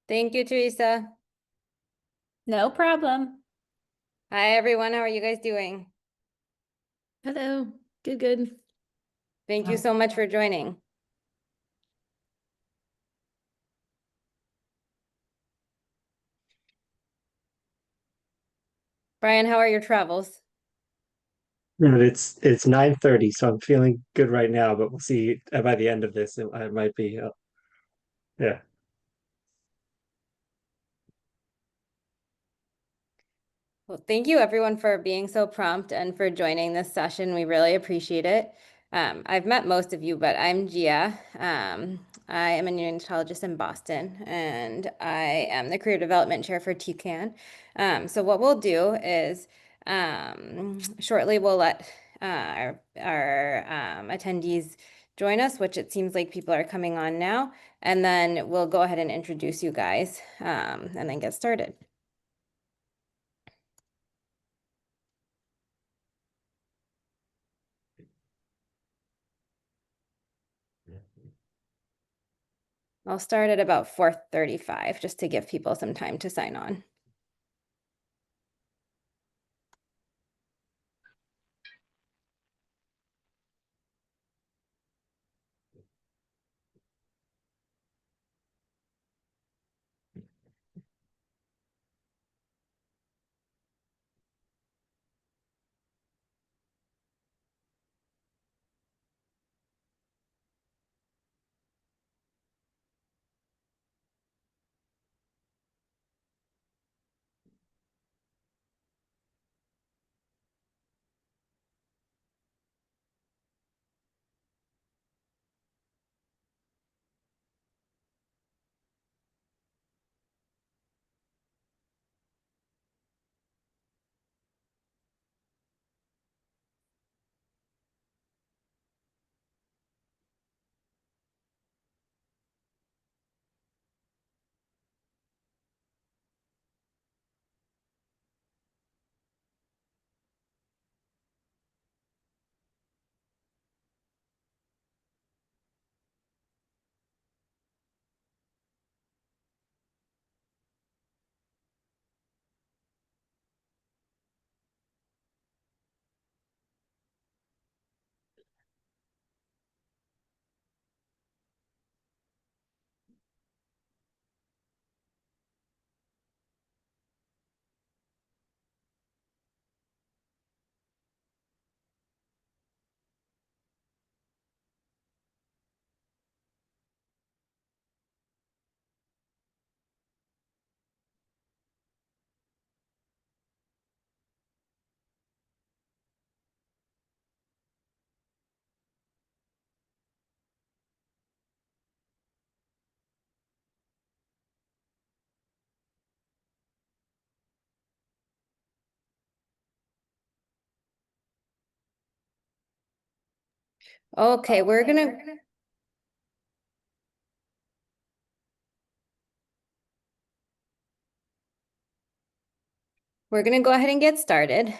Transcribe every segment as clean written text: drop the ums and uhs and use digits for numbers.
Thank you, Teresa. No problem. Hi, everyone. How are you guys doing? Hello. Good, good. Thank you so much for joining. Brian, how are your travels? Yeah, it's 9:30, so I'm feeling good right now, but we'll see by the end of this. It might be yeah. Well, thank you everyone for being so prompt and for joining this session. We really appreciate it. I've met most of you, but I'm Gia. I am a neonatologist in Boston, and I am the Career Development Chair for TECaN. So what we'll do is shortly we'll let our attendees join us, which it seems like people are coming on now, and then we'll go ahead and introduce you guys and then get started. I'll start at about 4:35 just to give people some time to sign on. Okay, we're gonna go ahead and get started.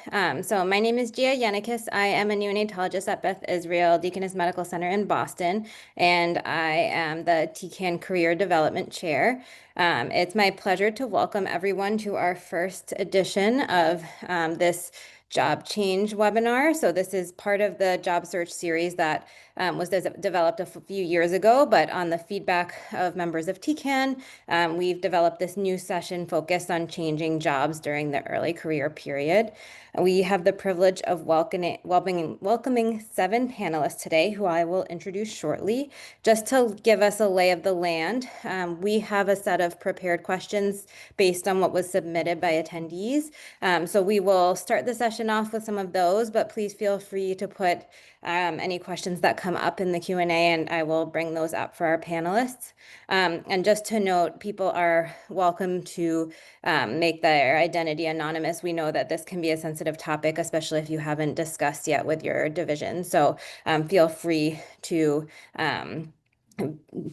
So my name is Gia Yannikis. I am a neonatologist at Beth Israel Deaconess Medical Center in Boston, and I am the TECaN Career Development Chair. It's my pleasure to welcome everyone to our first edition of this job change webinar. So this is part of the job search series that was developed a few years ago, but on the feedback of members of TECaN, we've developed this new session focused on changing jobs during the early career period. We have the privilege of welcoming 7 panelists today, who I will introduce shortly. Just to give us a lay of the land, we have a set of prepared questions based on what was submitted by attendees. So we will start the session off with some of those, but please feel free to put any questions that come up in the Q&A, and I will bring those up for our panelists. And just to note, people are welcome to make their identity anonymous. We know that this can be a sensitive topic, especially if you haven't discussed yet with your division. So feel free to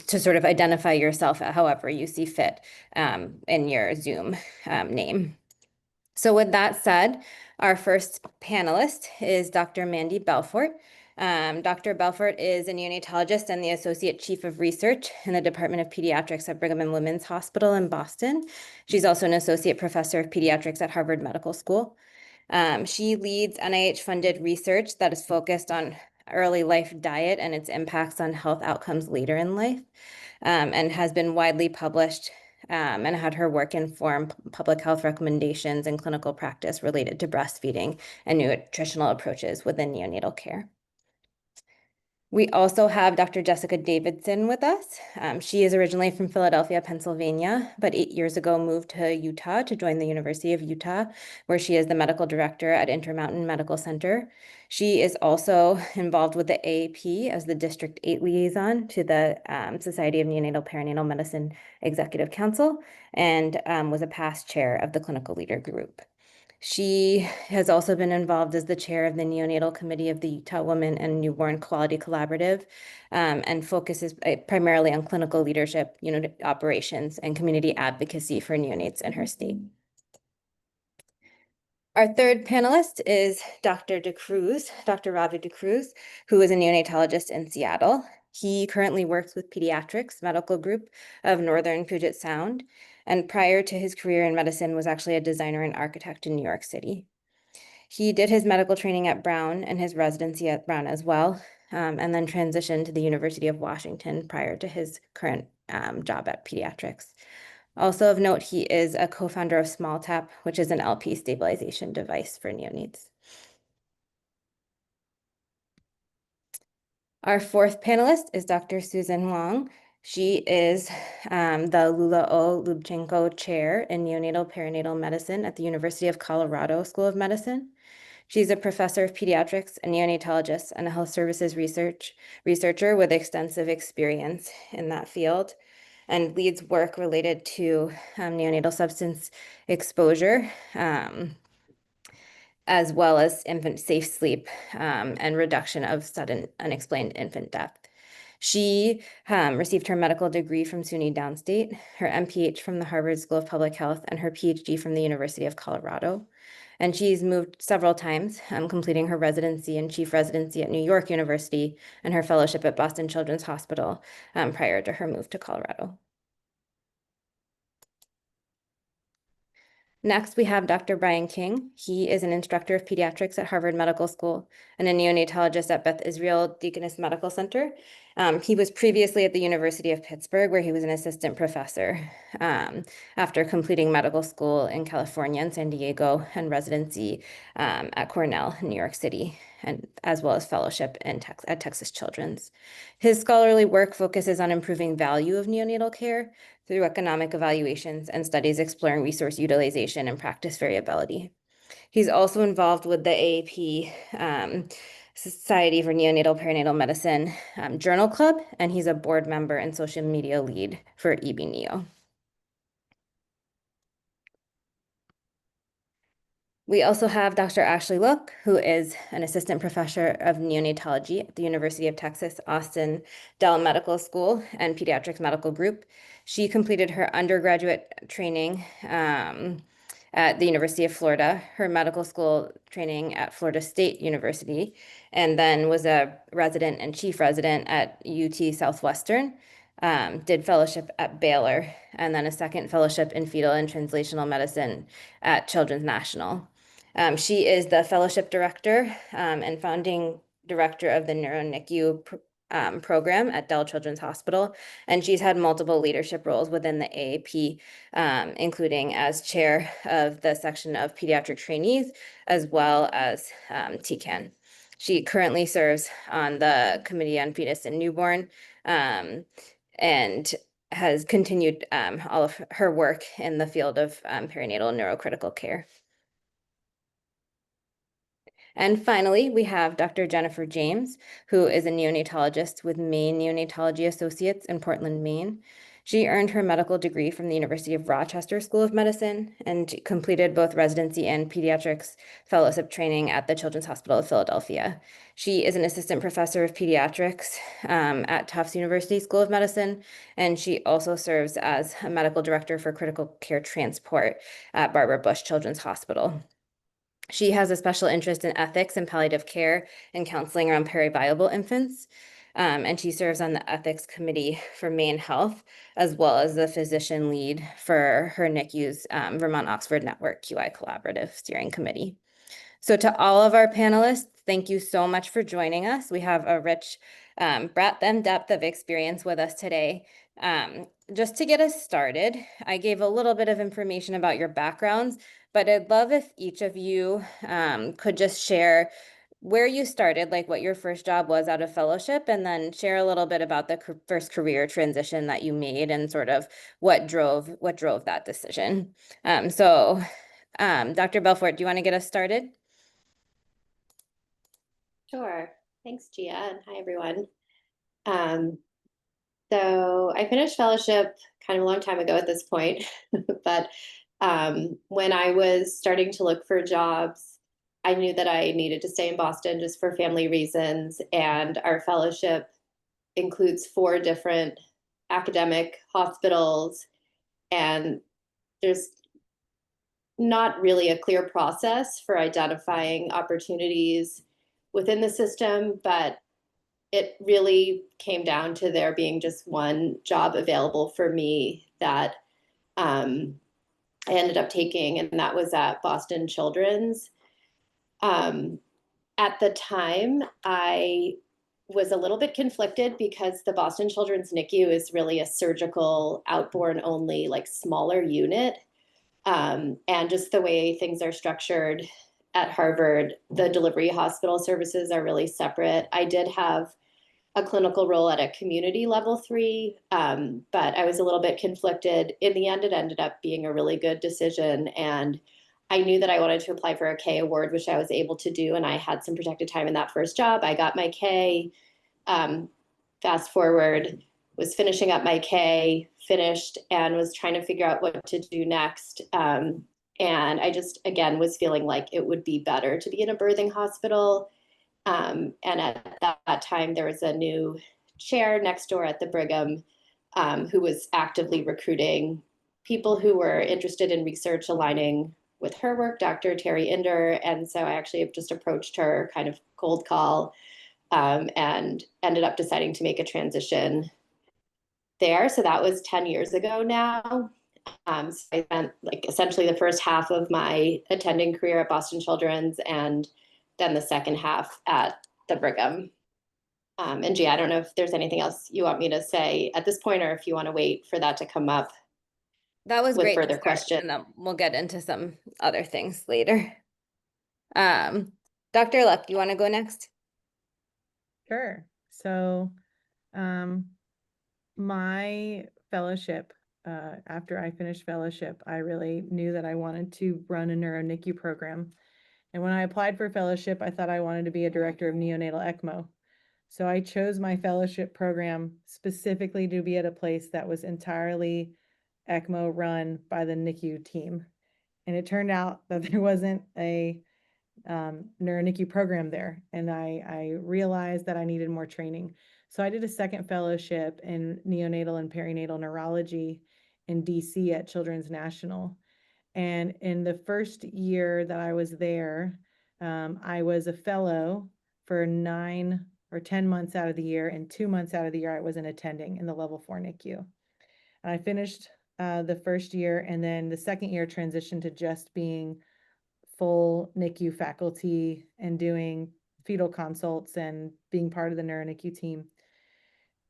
sort of identify yourself however you see fit in your Zoom name. So with that said, our first panelist is Dr. Mandy Belfort. Dr. Belfort is a neonatologist and the Associate Chief of Research in the Department of Pediatrics at Brigham and Women's Hospital in Boston. She's also an Associate Professor of Pediatrics at Harvard Medical School. She leads NIH-funded research that is focused on early life diet and its impacts on health outcomes later in life, and has been widely published and had her work inform public health recommendations and clinical practice related to breastfeeding and nutritional approaches within neonatal care. We also have Dr. Jessica Davidson with us. She is originally from Philadelphia, Pennsylvania, but 8 years ago moved to Utah to join the University of Utah, where she is the medical director at Intermountain Medical Center. She is also involved with the AAP as the District 8 liaison to the Society of Neonatal Perinatal Medicine Executive Council and was a past chair of the Clinical Leader Group. She has also been involved as the chair of the neonatal committee of the Utah Women and Newborn Quality Collaborative, and focuses primarily on clinical leadership, unit operations, and community advocacy for neonates in her state. Our third panelist is Dr. DeCruz, Dr. Ravi DeCruz, who is a neonatologist in Seattle. He currently works with Pediatrics Medical Group of Northern Puget Sound, and prior to his career in medicine was actually a designer and architect in New York City. He did his medical training at Brown and his residency at Brown as well, and then transitioned to the University of Washington prior to his current job at Pediatrics. Also of note, he is a co-founder of SmallTap, which is an LP stabilization device for neonates. Our fourth panelist is Dr. Susan Wong. She is the Lula O. Lubchenco Chair in Neonatal Perinatal Medicine at the University of Colorado School of Medicine. She's a professor of pediatrics, a neonatologist, and a health services researcher with extensive experience in that field, and leads work related to neonatal substance exposure, as well as infant safe sleep and reduction of sudden unexplained infant death. She received her medical degree from SUNY Downstate, her MPH from the Harvard School of Public Health, and her PhD from the University of Colorado. And she's moved several times, completing her residency and chief residency at New York University and her fellowship at Boston Children's Hospital prior to her move to Colorado. Next, we have Dr. Brian King. He is an instructor of pediatrics at Harvard Medical School and a neonatologist at Beth Israel Deaconess Medical Center. He was previously at the University of Pittsburgh, where he was an assistant professor after completing medical school in California and San Diego and residency at Cornell in New York City, and as well as fellowship at Texas Children's. His scholarly work focuses on improving value of neonatal care through economic evaluations and studies exploring resource utilization and practice variability. He's also involved with the AAP Society for Neonatal Perinatal Medicine Journal Club, and he's a board member and social media lead for EB-NEO. We also have Dr. Ashley Look, who is an assistant professor of neonatology at the University of Texas Austin Dell Medical School and Pediatrics Medical Group. She completed her undergraduate training at the University of Florida, her medical school training at Florida State University, and then was a resident and chief resident at UT Southwestern. Did fellowship at Baylor, and then a second fellowship in fetal and translational medicine at Children's National. She is the fellowship director and founding director of the NeoNICU program at Dell Children's Hospital, and she's had multiple leadership roles within the AAP, including as chair of the section of pediatric trainees, as well as TECaN. She currently serves on the Committee on Fetus and Newborn, and has continued all of her work in the field of perinatal neurocritical care. And finally, we have Dr. Jennifer James, who is a neonatologist with Maine Neonatology Associates in Portland, Maine. She earned her medical degree from the University of Rochester School of Medicine and completed both residency and pediatrics fellowship training at the Children's Hospital of Philadelphia. She is an assistant professor of pediatrics at Tufts University School of Medicine, and she also serves as a medical director for critical care transport at Barbara Bush Children's Hospital. She has a special interest in ethics and palliative care and counseling around periviable infants. And she serves on the ethics committee for Maine Health, as well as the physician lead for her NICU's Vermont Oxford Network QI Collaborative Steering Committee. So to all of our panelists, thank you so much for joining us. We have a rich breadth and depth of experience with us today. Just to get us started, I gave a little bit of information about your backgrounds, but I'd love if each of you could just share where you started, like what your first job was out of fellowship, and then share a little bit about the first career transition that you made and sort of what drove that decision. Dr. Belfort, do you want to get us started? Sure. Thanks, Gia, and hi, everyone. Um, so I finished fellowship kind of a long time ago at this point, but when I was starting to look for jobs, I knew that I needed to stay in Boston just for family reasons, and our fellowship includes 4 different academic hospitals, and there's not really a clear process for identifying opportunities within the system, but it really came down to there being just one job available for me that I ended up taking, and that was at Boston Children's. Um, at the time, I was a little bit conflicted because the Boston Children's NICU is really a surgical, outborn only, like smaller unit. And just the way things are structured at Harvard, the delivery hospital services are really separate. I did have a clinical role at a community level 3, but I was a little bit conflicted. In the end, it ended up being a really good decision. And I knew that I wanted to apply for a K award, which I was able to do. And I had some protected time in that first job. I got my K. Fast forward, was finishing up my K, finished, and was trying to figure out what to do next. And I just, again, was feeling like it would be better to be in a birthing hospital. And at that time, there was a new chair next door at the Brigham who was actively recruiting people who were interested in research aligning with her work, Dr. Terry Inder. And so I actually just approached her, kind of cold call, and ended up deciding to make a transition there. So that was 10 years ago now. So I spent like essentially the first half of my attending career at Boston Children's, and then the second half at the Brigham. And Gia, I don't know if there's anything else you want me to say at this point, or if you want to wait for that to come up That was with great to further start, questions. and then we'll get into some other things later. Dr. Luck, you want to go next? Sure. So, my fellowship, after I finished fellowship, I really knew that I wanted to run a neuro NICU program. And when I applied for fellowship, I thought I wanted to be a director of neonatal ECMO. So I chose my fellowship program specifically to be at a place that was entirely ECMO run by the NICU team. And it turned out that there wasn't a neuro NICU program there. And I realized that I needed more training. So I did a second fellowship in neonatal and perinatal neurology in DC at Children's National. And in the first year that I was there, I was a fellow for 9 or 10 months out of the year, and 2 months out of the year I was an attending in the level 4 NICU. And I finished the first year, and then the second year transitioned to just being full NICU faculty and doing fetal consults and being part of the neuro NICU team.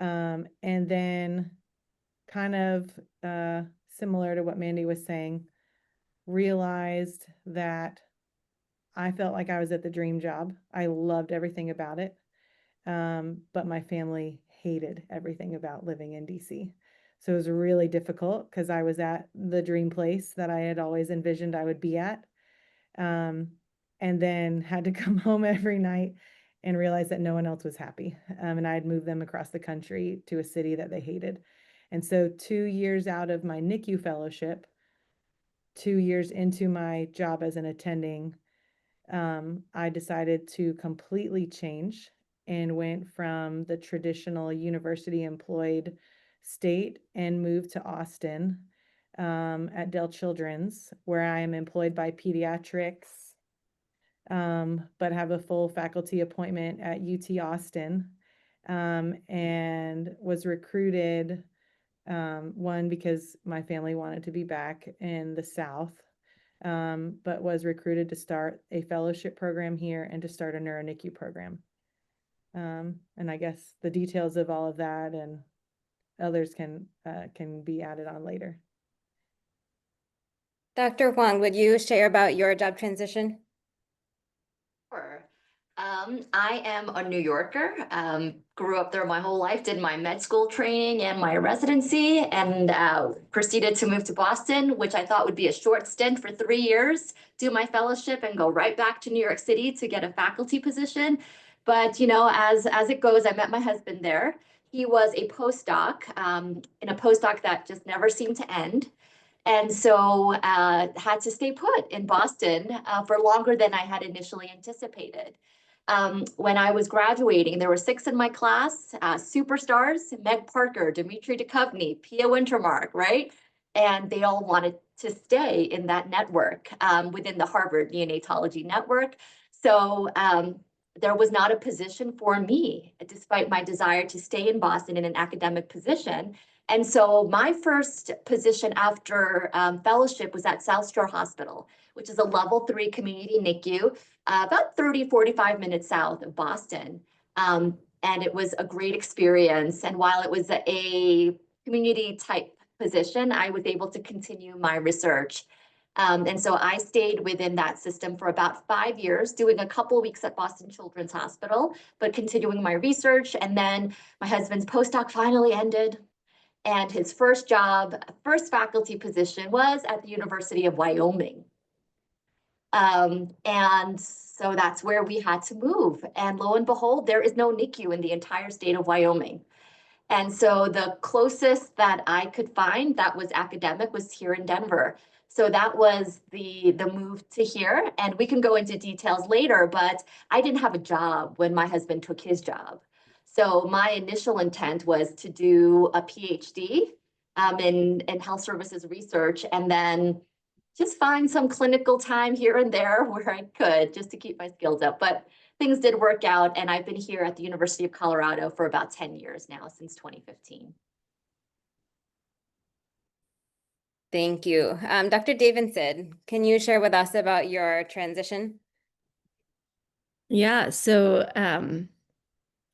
And then kind of similar to what Mandy was saying, realized that I felt like I was at the dream job. I loved everything about it. But my family hated everything about living in DC. So it was really difficult because I was at the dream place that I had always envisioned I would be at. And then had to come home every night and realize that no one else was happy. And I had moved them across the country to a city that they hated. And so 2 years out of my NICU fellowship, 2 years into my job as an attending, I decided to completely change and went from the traditional university employed state and moved to Austin at Dell Children's, where I am employed by pediatrics but have a full faculty appointment at UT Austin, and was recruited, one, because my family wanted to be back in the South, but was recruited to start a fellowship program here and to start a neuro-NICU program. And I guess the details of all of that and others can be added on later. Dr. Huang, would you share about your job transition? Sure. I am a New Yorker. Grew up there my whole life, did my med school training and my residency, and proceeded to move to Boston, which I thought would be a short stint for 3 years, do my fellowship and go right back to New York City to get a faculty position. But you know, as it goes, I met my husband there. He was a postdoc, in a postdoc that just never seemed to end. And so had to stay put in Boston for longer than I had initially anticipated. When I was graduating, there were 6 in my class, superstars, Meg Parker, Dimitri Duchovny, Pia Wintermark, right? And they all wanted to stay in that network within the Harvard neonatology network. So there was not a position for me, despite my desire to stay in Boston in an academic position. And so my first position after fellowship was at South Shore Hospital, which is a level 3 community NICU, about 30-45 minutes south of Boston. And it was a great experience. And while it was a community type position, I was able to continue my research. And so I stayed within that system for about 5 years, doing a couple of weeks at Boston Children's Hospital, but continuing my research. And then my husband's postdoc finally ended. And his first job, first faculty position was at the University of Wyoming. And so that's where we had to move. And lo and behold, there is no NICU in the entire state of Wyoming. And so the closest that I could find that was academic was here in Denver. So that was the move to here. And we can go into details later, but I didn't have a job when my husband took his job. So my initial intent was to do a PhD in health services research, and then just find some clinical time here and there where I could, just to keep my skills up. But things did work out, and I've been here at the University of Colorado for about 10 years now, since 2015. Thank you. Dr. Davidson, can you share with us about your transition? Yeah, so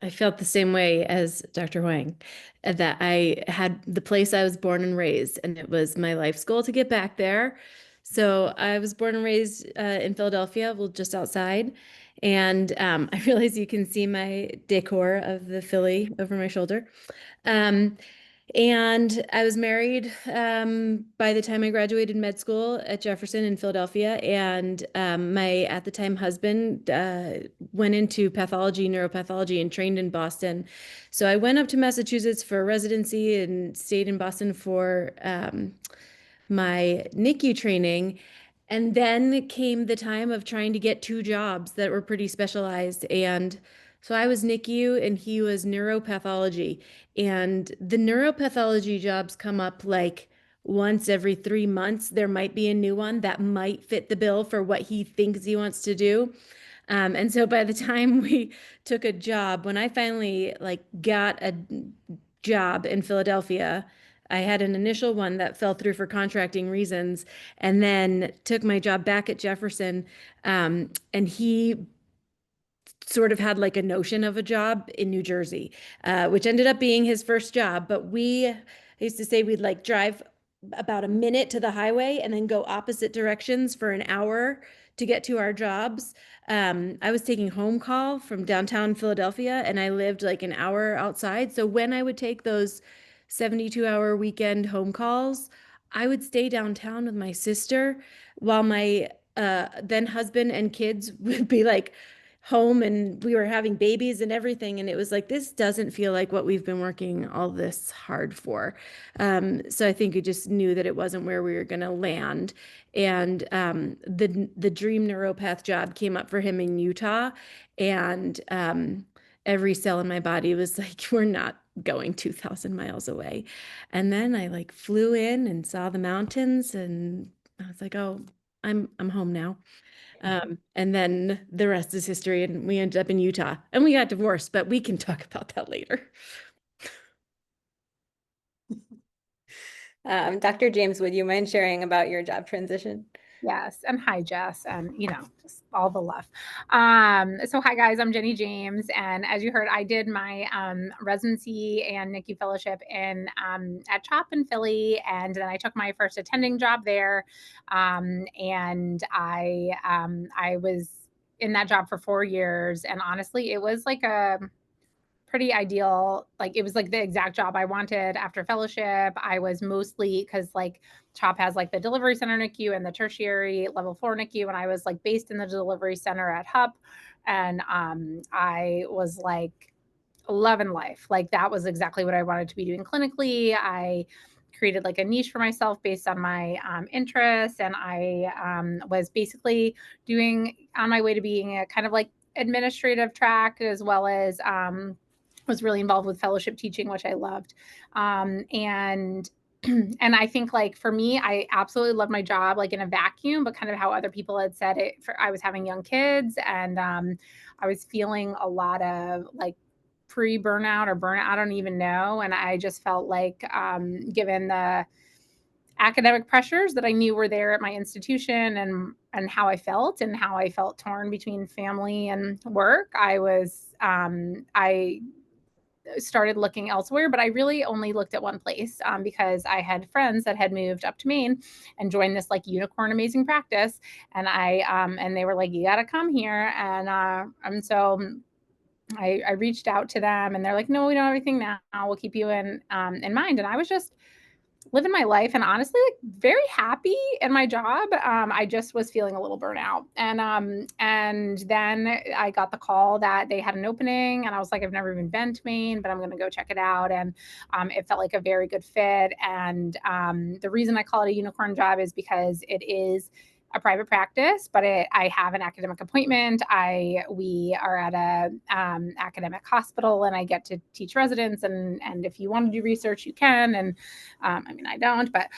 I felt the same way as Dr. Huang, that I had the place I was born and raised, and it was my life's goal to get back there. So I was born and raised in Philadelphia, well, just outside. And I realize you can see my decor of the Philly over my shoulder. And I was married by the time I graduated med school at Jefferson in Philadelphia. And my, at the time, husband went into pathology, neuropathology, and trained in Boston. So I went up to Massachusetts for residency and stayed in Boston for my NICU training. And then came the time of trying to get 2 jobs that were pretty specialized. And so I was NICU and he was neuropathology. And the neuropathology jobs come up like once every 3 months. There might be a new one that might fit the bill for what he thinks he wants to do. And so by the time we took a job, when I finally got a job in Philadelphia, I had an initial one that fell through for contracting reasons, and then took my job back at Jefferson. And he sort of had like a notion of a job in New Jersey, which ended up being his first job. But I used to say we'd like drive about a minute to the highway and then go opposite directions for an hour to get to our jobs. I was taking home call from downtown Philadelphia, and I lived like an hour outside. So when I would take those 72-hour weekend home calls, I would stay downtown with my sister while my then husband and kids would be like home, and we were having babies and everything. And it was like, this doesn't feel like what we've been working all this hard for. So I think we just knew that it wasn't where we were going to land. And the dream neuropath job came up for him in Utah. And every cell in my body was like, we're not going 2,000 miles away. And then I like flew in and saw the mountains, and I was like, oh, I'm home now. And then the rest is history, and we ended up in Utah, and we got divorced, but we can talk about that later. Dr. James, would you mind sharing about your job transition? Yes, and hi, Jess, and just all the love. So hi guys, I'm Jenny James, and as you heard, I did my residency and NICU fellowship in at CHOP in Philly, and then I took my first attending job there, and I was in that job for 4 years, and honestly, it was like a pretty ideal. Like it was like the exact job I wanted after fellowship. I was mostly because like CHOP has like the delivery center NICU and the tertiary level 4 NICU, and I was like based in the delivery center at HUP, and I was like loving life. Like that was exactly what I wanted to be doing clinically. I created like a niche for myself based on my interests, and I was basically doing on my way to being a kind of like administrative track as well as was really involved with fellowship teaching, which I loved. And and I think like for me, I absolutely love my job like in a vacuum, but kind of how other people had said it. I was having young kids, and I was feeling a lot of like pre-burnout or burnout. I don't even know, and I just felt like given the academic pressures that I knew were there at my institution, and how I felt torn between family and work, I started looking elsewhere, but I really only looked at one place because I had friends that had moved up to Maine and joined this like unicorn amazing practice, and and they were like, "You got to come here," and so I reached out to them, and they're like, "No, we don't have everything now. We'll keep you in mind." And I was just living my life and honestly like very happy in my job. I just was feeling a little burnout. And then I got the call that they had an opening, and I was like, I've never even been to Maine, but I'm going to go check it out. And it felt like a very good fit. And the reason I call it a unicorn job is because it is a private practice, but I have an academic appointment. We are at a academic hospital, and I get to teach residents. And if you want to do research, you can. And I mean, I don't, but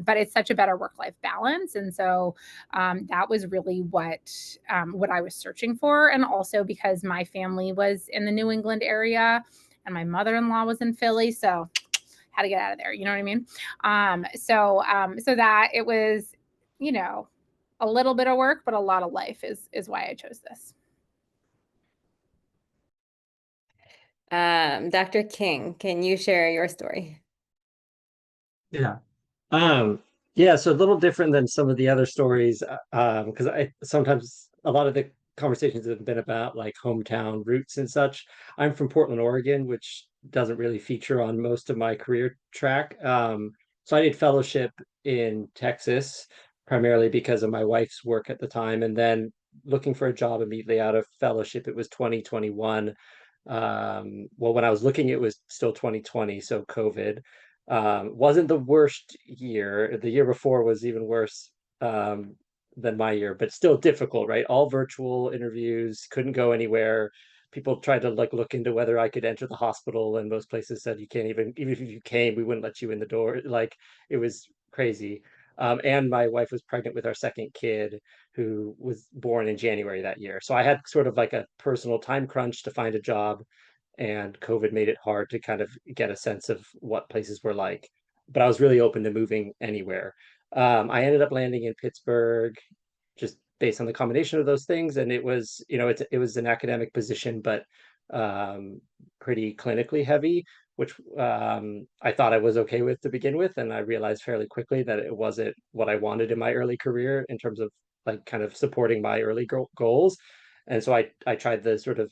but it's such a better work-life balance. And so that was really what I was searching for. And also because my family was in the New England area, and my mother-in-law was in Philly, so had to get out of there. You know what I mean? So that it was, a little bit of work, but a lot of life is why I chose this. Dr. King, can you share your story? Yeah. Um, yeah, so a little different than some of the other stories, because I sometimes a lot of the conversations have been about like hometown roots and such. I'm from Portland, Oregon, which doesn't really feature on most of my career track. So I did fellowship in Texas, primarily because of my wife's work at the time, and then looking for a job immediately out of fellowship, it was 2021. Well, when I was looking, it was still 2020, so COVID. Wasn't the worst year. The year before was even worse than my year, but still difficult, right? All virtual interviews, couldn't go anywhere. People tried to like look into whether I could enter the hospital, and most places said you can't even if you came, we wouldn't let you in the door. Like it was crazy. And my wife was pregnant with our second kid, who was born in January that year. So I had sort of like a personal time crunch to find a job, and COVID made it hard to kind of get a sense of what places were like. But I was really open to moving anywhere. I ended up landing in Pittsburgh just based on the combination of those things, and it was, it was an academic position, but um, pretty clinically heavy, which I thought I was okay with to begin with, and I realized fairly quickly that it wasn't what I wanted in my early career in terms of like kind of supporting my early goals. And so I tried the sort of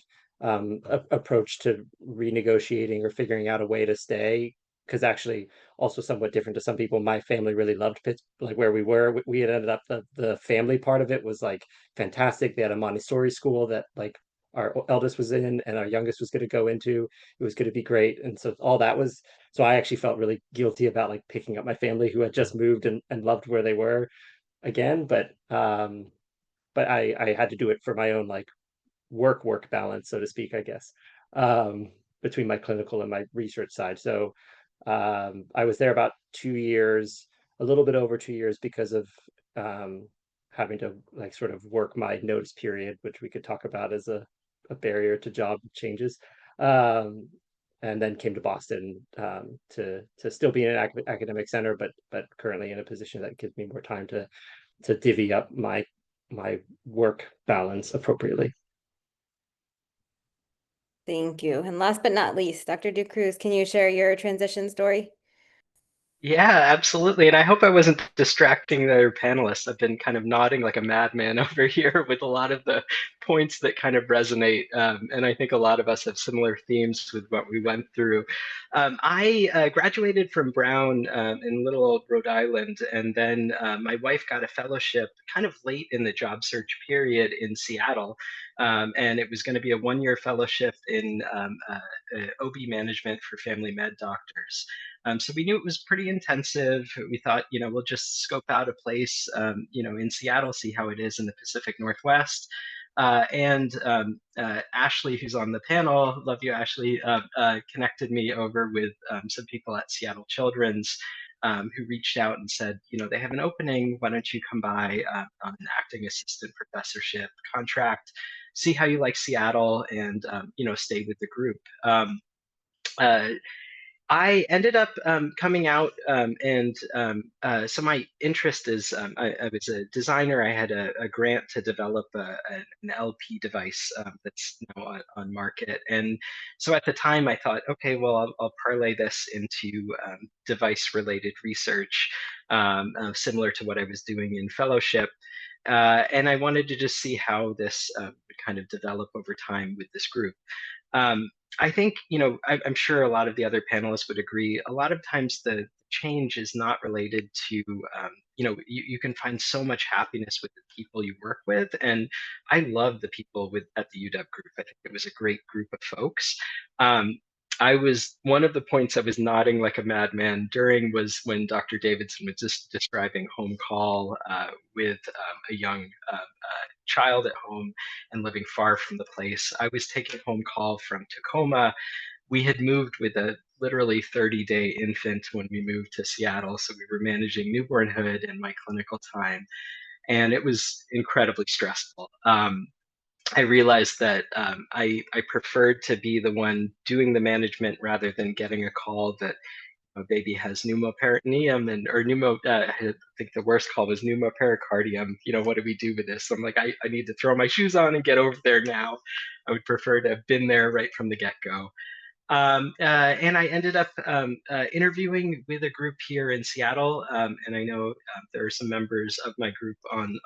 approach to renegotiating or figuring out a way to stay, because actually also somewhat different to some people, my family really loved Pittsburgh, like where we were. We had ended up, the family part of it was like fantastic. They had a Montessori school that like our eldest was in and our youngest was going to go into. It was going to be great. And so all that was, so I actually felt really guilty about like picking up my family who had just moved and loved where they were again. But I had to do it for my own like work balance, so to speak, I guess, between my clinical and my research side. So I was there about 2 years. a little bit over 2 years because of having to like sort of work my notice period, which we could talk about as a barrier to job changes. Um, and then came to Boston to still be in an academic center, but currently in a position that gives me more time to divvy up my work balance appropriately. Thank you. And last but not least, Dr. DeCruz, can you share your transition story? Yeah, absolutely. And I hope I wasn't distracting the other panelists. I've been kind of nodding like a madman over here with a lot of the points that kind of resonate. And I think a lot of us have similar themes with what we went through. I graduated from Brown in little old Rhode Island. And then my wife got a fellowship kind of late in the job search period in Seattle. And it was going to be a 1-year fellowship in OB management for family med doctors. So we knew it was pretty intensive. We thought, we'll just scope out a place, in Seattle, see how it is in the Pacific Northwest. And Ashley, who's on the panel, love you, Ashley, connected me over with some people at Seattle Children's who reached out and said, they have an opening. Why don't you come by on an acting assistant professorship contract, see how you like Seattle, and, stay with the group. Uh, I ended up coming out, so my interest is I was a designer. I had a grant to develop an LP device that's now on market, and so at the time I thought, okay, well I'll parlay this into device-related research, similar to what I was doing in fellowship, and I wanted to just see how this would kind of develop over time with this group. Um, I think, I'm sure a lot of the other panelists would agree. A lot of times the change is not related to, you can find so much happiness with the people you work with. And I love the people at the UW group. I think it was a great group of folks. One of the points I was nodding like a madman during was when Dr. Davidson was just describing home call with a young child at home and living far from the place. I was taking home call from Tacoma. We had moved with a literally 30-day infant when we moved to Seattle. So we were managing newbornhood and my clinical time. And it was incredibly stressful. I realized that I preferred to be the one doing the management rather than getting a call that a baby has pneumoperitoneum I think the worst call was pneumopericardium. What do we do with this? I'm like, I need to throw my shoes on and get over there now. I would prefer to have been there right from the get-go. And I ended up interviewing with a group here in Seattle, and I know there are some members of my group on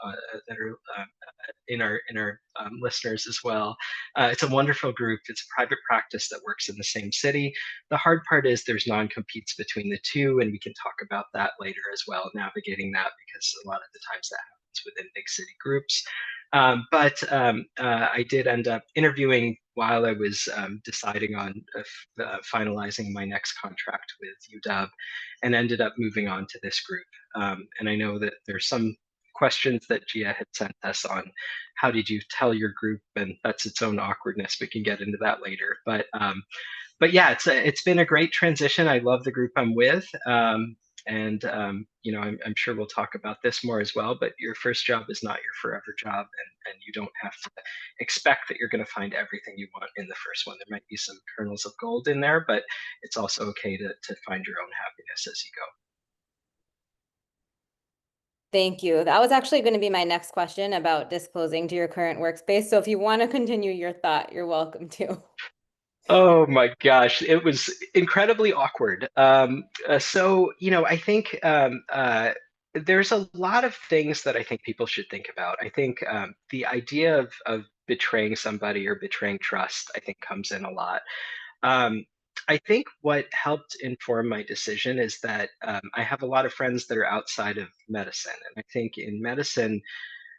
that are in our listeners as well. It's a wonderful group. It's a private practice that works in the same city. The hard part is there's non-competes between the two, and we can talk about that later as well, navigating that, because a lot of the times that happens within big city groups. But I did end up interviewing while I was deciding on finalizing my next contract with UW, and ended up moving on to this group. And I know that there's some questions that Gia had sent us on how did you tell your group, and that's its own awkwardness. We can get into that later. But yeah, it's been a great transition. I love the group I'm with. And I'm sure we'll talk about this more as well, but your first job is not your forever job, and you don't have to expect that you're going to find everything you want in the first one. There might be some kernels of gold in there, but it's also okay to find your own happiness as you go. Thank you. That was actually going to be my next question about disclosing to your current workspace. So if you want to continue your thought, you're welcome to. Oh my gosh, it was incredibly awkward. I think there's a lot of things that I think people should think about. I think the idea of betraying somebody or betraying trust, I think, comes in a lot. I think what helped inform my decision is that I have a lot of friends that are outside of medicine. And I think in medicine,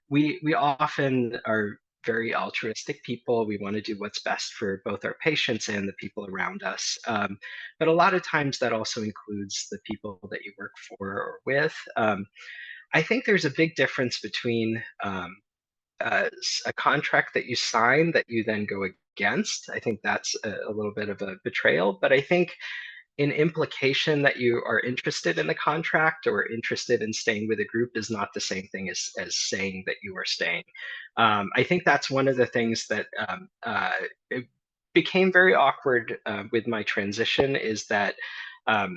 we often are very altruistic people. We want to do what's best for both our patients and the people around us. But a lot of times that also includes the people that you work for or with. I think there's a big difference between a contract that you sign that you then go against. I think that's a little bit of a betrayal. But I think an implication that you are interested in the contract or interested in staying with a group is not the same thing as saying that you are staying. I think that's one of the things that it became very awkward with my transition, is that I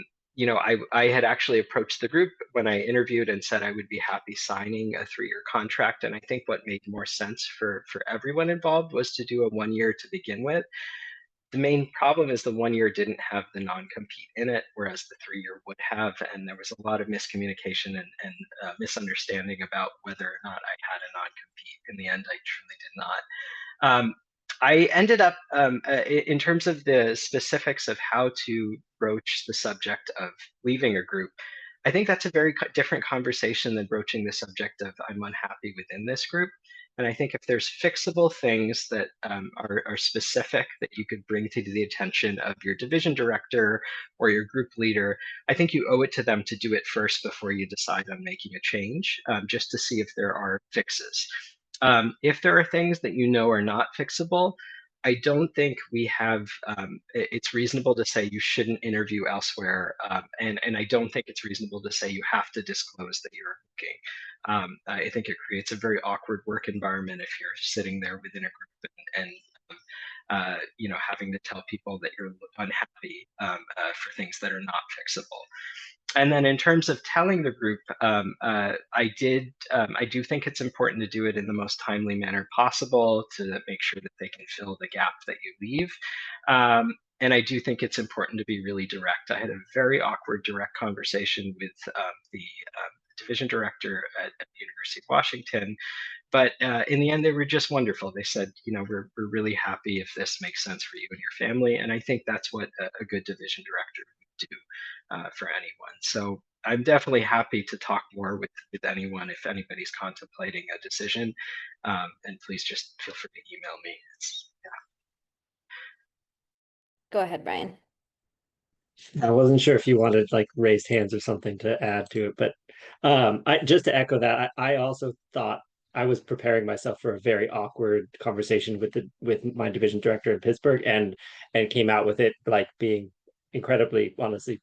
had actually approached the group when I interviewed and said I would be happy signing a 3-year contract. And I think what made more sense for everyone involved was to do a 1-year to begin with. The main problem is the 1-year didn't have the non-compete in it, whereas the 3-year would have. And there was a lot of miscommunication and misunderstanding about whether or not I had a non-compete. In the end, I truly did not. I ended up, in terms of the specifics of how to broach the subject of leaving a group, I think that's a very different conversation than broaching the subject of I'm unhappy within this group. And I think if there's fixable things that are specific that you could bring to the attention of your division director or your group leader, I think you owe it to them to do it first before you decide on making a change, just to see if there are fixes. If there are things that you know are not fixable, I don't think we have, it's reasonable to say you shouldn't interview elsewhere. And I don't think it's reasonable to say you have to disclose that you're looking. I think it creates a very awkward work environment if you're sitting there within a group and having to tell people that you're unhappy for things that are not fixable. And then in terms of telling the group, I do think it's important to do it in the most timely manner possible to make sure that they can fill the gap that you leave. And I do think it's important to be really direct. I had a very awkward direct conversation with the division director at the University of Washington. But in the end, they were just wonderful. They said, we're really happy if this makes sense for you and your family. And I think that's what a good division director would do for anyone. So I'm definitely happy to talk more with anyone if anybody's contemplating a decision. And please just feel free to email me. Go ahead, Brian. I wasn't sure if you wanted like raised hands or something to add to it, but just to echo that, I also thought I was preparing myself for a very awkward conversation with my division director in Pittsburgh, and came out with it like being incredibly, honestly,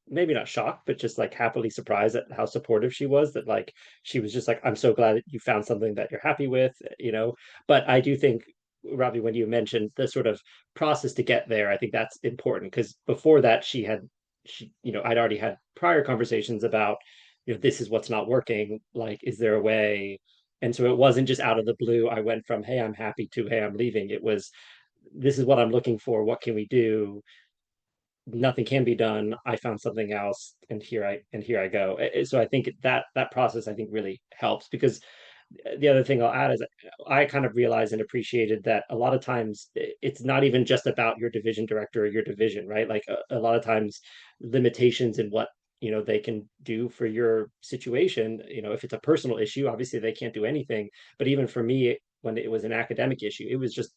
maybe not shocked, but just like happily surprised at how supportive she was. That like she was just like, I'm so glad that you found something that you're happy with, But I do think, Robbie, when you mentioned the sort of process to get there, I think that's important, because before that I'd already had prior conversations about, this is what's not working. Like, is there a way? And so it wasn't just out of the blue. I went from, hey, I'm happy to, hey, I'm leaving. It was, this is what I'm looking for. What can we do? Nothing can be done. I found something else, and here I go. So I think that process, I think, really helps, because the other thing I'll add is I kind of realized and appreciated that a lot of times it's not even just about your division director or your division, right? Like a lot of times limitations in what they can do for your situation. If it's a personal issue, obviously they can't do anything. But even for me, when it was an academic issue, it was just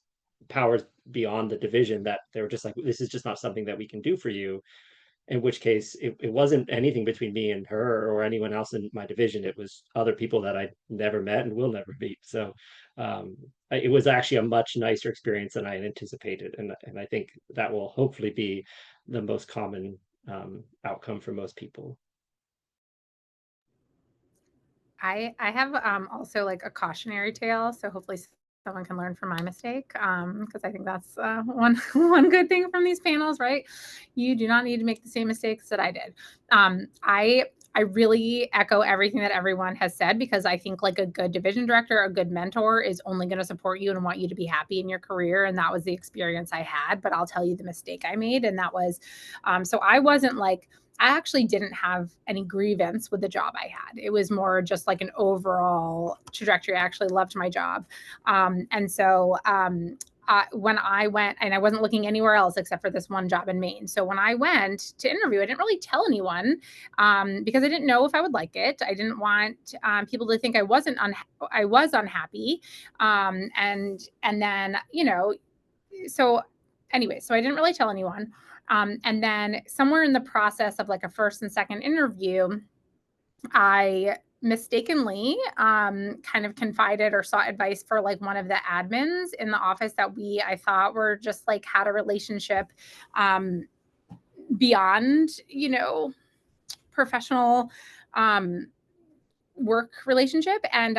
powers beyond the division that they were just like, this is just not something that we can do for you. In which case it wasn't anything between me and her or anyone else in my division. It was other people that I never met and will never meet. So it was actually a much nicer experience than I had anticipated. And I think that will hopefully be the most common outcome for most people. I have also like a cautionary tale, so hopefully someone can learn from my mistake, because I think that's one good thing from these panels, right? You do not need to make the same mistakes that I did. I really echo everything that everyone has said, because I think like a good division director, a good mentor is only going to support you and want you to be happy in your career. And that was the experience I had. But I'll tell you the mistake I made. And that was, so I wasn't like, I actually didn't have any grievance with the job I had. It was more just like an overall trajectory. I actually loved my job. And so when I went, and I wasn't looking anywhere else except for this one job in Maine. So when I went to interview, I didn't really tell anyone because I didn't know if I would like it. I didn't want people to think I was unhappy. And then, so anyway, so I didn't really tell anyone. And then somewhere in the process of like a first and second interview, I mistakenly kind of confided or sought advice for like one of the admins in the office that I thought were just like had a relationship beyond, professional work relationship, and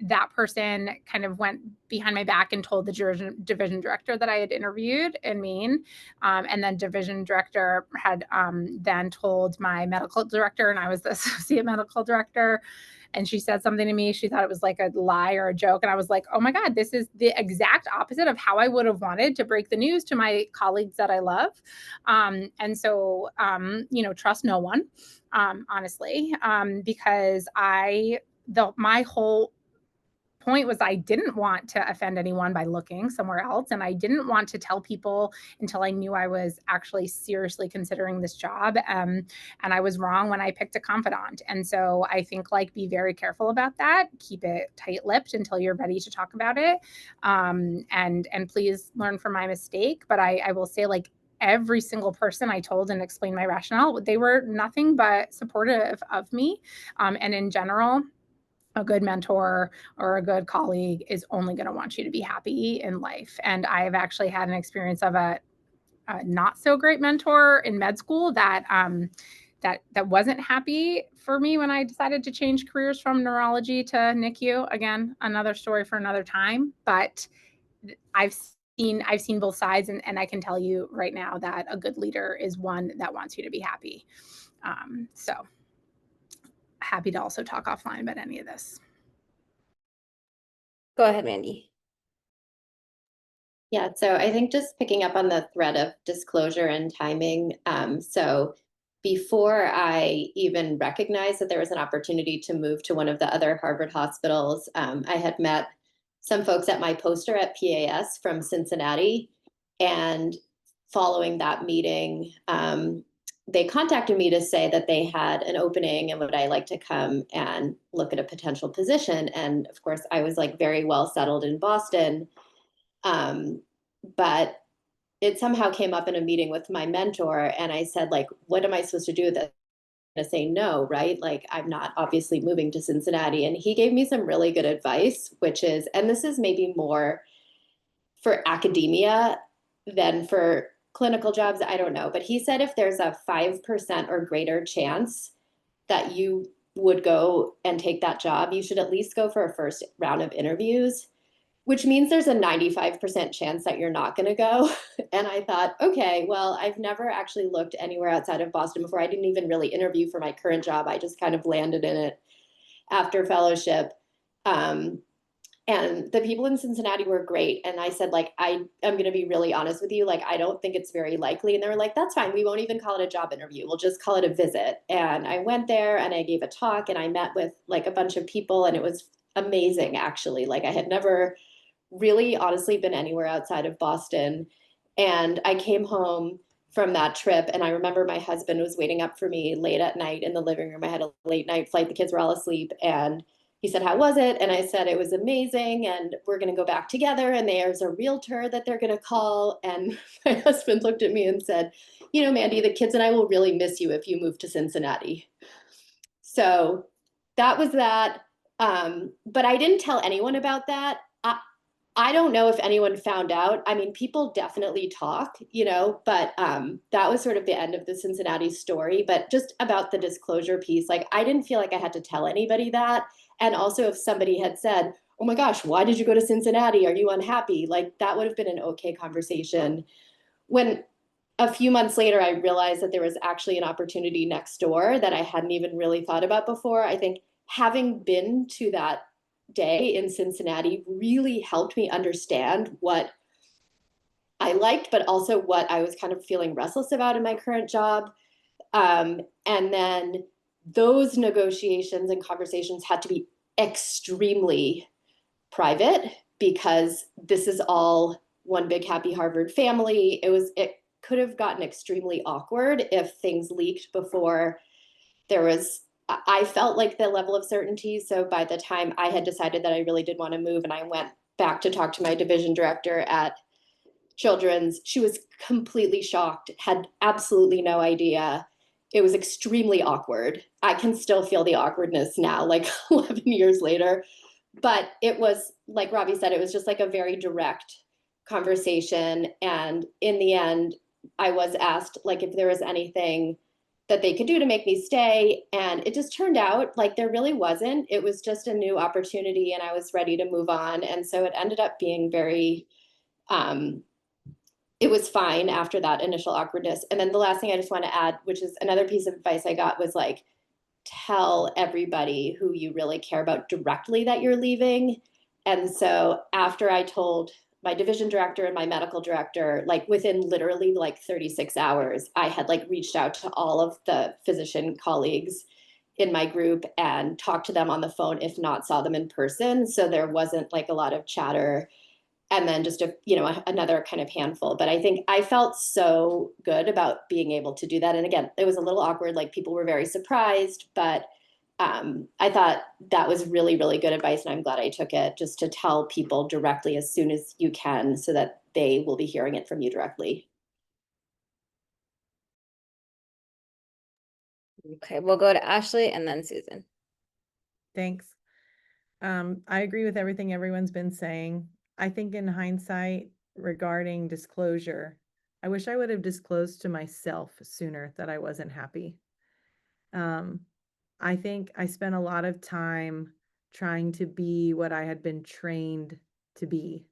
that person kind of went behind my back and told the division director that I had interviewed in Maine, and then division director had then told my medical director, and I was the associate medical director, and she said something to me. She thought it was like a lie or a joke, and I was like, oh my God, this is the exact opposite of how I would have wanted to break the news to my colleagues that I love. And so trust no one, honestly, because my whole point was I didn't want to offend anyone by looking somewhere else. And I didn't want to tell people until I knew I was actually seriously considering this job. And I was wrong when I picked a confidant. And so I think be very careful about that. Keep it tight-lipped until you're ready to talk about it. And please learn from my mistake. But I will say every single person I told and explained my rationale, they were nothing but supportive of me. And in general, a good mentor or a good colleague is only going to want you to be happy in life. And I have actually had an experience of a not so great mentor in med school that wasn't happy for me when I decided to change careers from neurology to NICU. Again, another story for another time. But I've seen both sides, and I can tell you right now that a good leader is one that wants you to be happy. So happy to also talk offline about any of this. Go ahead, Mandy. Yeah, so I think just picking up on the thread of disclosure and timing. So before I even recognized that there was an opportunity to move to one of the other Harvard hospitals, I had met some folks at my poster at PAS from Cincinnati. And following that meeting, they contacted me to say that they had an opening and would I like to come and look at a potential position. And of course, I was very well settled in Boston. But it somehow came up in a meeting with my mentor, and I said, what am I supposed to do with it? To say no, right? I'm not obviously moving to Cincinnati. And he gave me some really good advice, which is, and this is maybe more for academia than for clinical jobs, I don't know. But he said if there's a 5% or greater chance that you would go and take that job, you should at least go for a first round of interviews, which means there's a 95% chance that you're not going to go. And I thought, okay, well, I've never actually looked anywhere outside of Boston before. I didn't even really interview for my current job. I just kind of landed in it after fellowship. And the people in Cincinnati were great. And I said, I am going to be really honest with you. I don't think it's very likely. And they were like, that's fine. We won't even call it a job interview. We'll just call it a visit. And I went there and I gave a talk and I met with a bunch of people, and it was amazing, actually. I had never really honestly been anywhere outside of Boston. And I came home from that trip, and I remember my husband was waiting up for me late at night in the living room. I had a late night flight. The kids were all asleep, and he said, how was it? And I said, it was amazing, and we're going to go back together, and there's a realtor that they're going to call. And my husband looked at me and said, Mandy, the kids and I will really miss you if you move to Cincinnati. So that was that. But I didn't tell anyone about that. I don't know if anyone found out. I mean, people definitely talk, but that was sort of the end of the Cincinnati story. But just about the disclosure piece, I didn't feel like I had to tell anybody that. And also, if somebody had said, oh my gosh, why did you go to Cincinnati? Are you unhappy? That would have been an okay conversation. When a few months later, I realized that there was actually an opportunity next door that I hadn't even really thought about before. I think having been to that day in Cincinnati really helped me understand what I liked, but also what I was kind of feeling restless about in my current job. And then those negotiations and conversations had to be extremely private, because this is all one big happy Harvard family. It could have gotten extremely awkward if things leaked before I felt the level of certainty. So by the time I had decided that I really did want to move, and I went back to talk to my division director at Children's, she was completely shocked, had absolutely no idea. It was extremely awkward. I can still feel the awkwardness now, 11 years later. But it was, like Robbie said, it was just a very direct conversation. And in the end, I was asked like if there was anything that they could do to make me stay. And it just turned out like there really wasn't. It was just a new opportunity and I was ready to move on. And so it ended up being very, um, it was fine after that initial awkwardness. And then the last thing I just want to add, which is another piece of advice I got, was like, tell everybody who you really care about directly that you're leaving. And so after I told my division director and my medical director, like within literally like 36 hours, I had like reached out to all of the physician colleagues in my group and talked to them on the phone, if not saw them in person. So there wasn't like a lot of chatter and then just another kind of handful. But I think I felt so good about being able to do that. And again, it was a little awkward, like people were very surprised, but I thought that was really, really good advice. And I'm glad I took it, just to tell people directly as soon as you can so that they will be hearing it from you directly. Okay, we'll go to Ashley and then Susan. Thanks. I agree with everything everyone's been saying. I think in hindsight, regarding disclosure, I wish I would have disclosed to myself sooner that I wasn't happy. I think I spent a lot of time trying to be what I had been trained to be.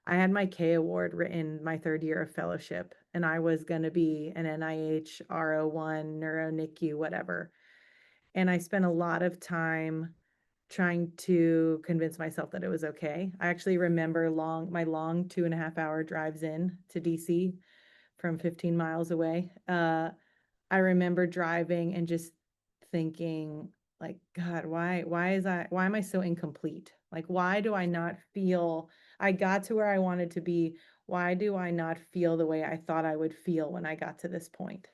I had my K award written my third year of fellowship, and I was going to be an NIH RO1 neuro NICU, whatever. And I spent a lot of time trying to convince myself that it was okay. I actually remember my long 2.5 hour drives in to DC from 15 miles away. I remember driving and just thinking like, God, why am I so incomplete? Like, why do I not feel I got to where I wanted to be? Why do I not feel the way I thought I would feel when I got to this point?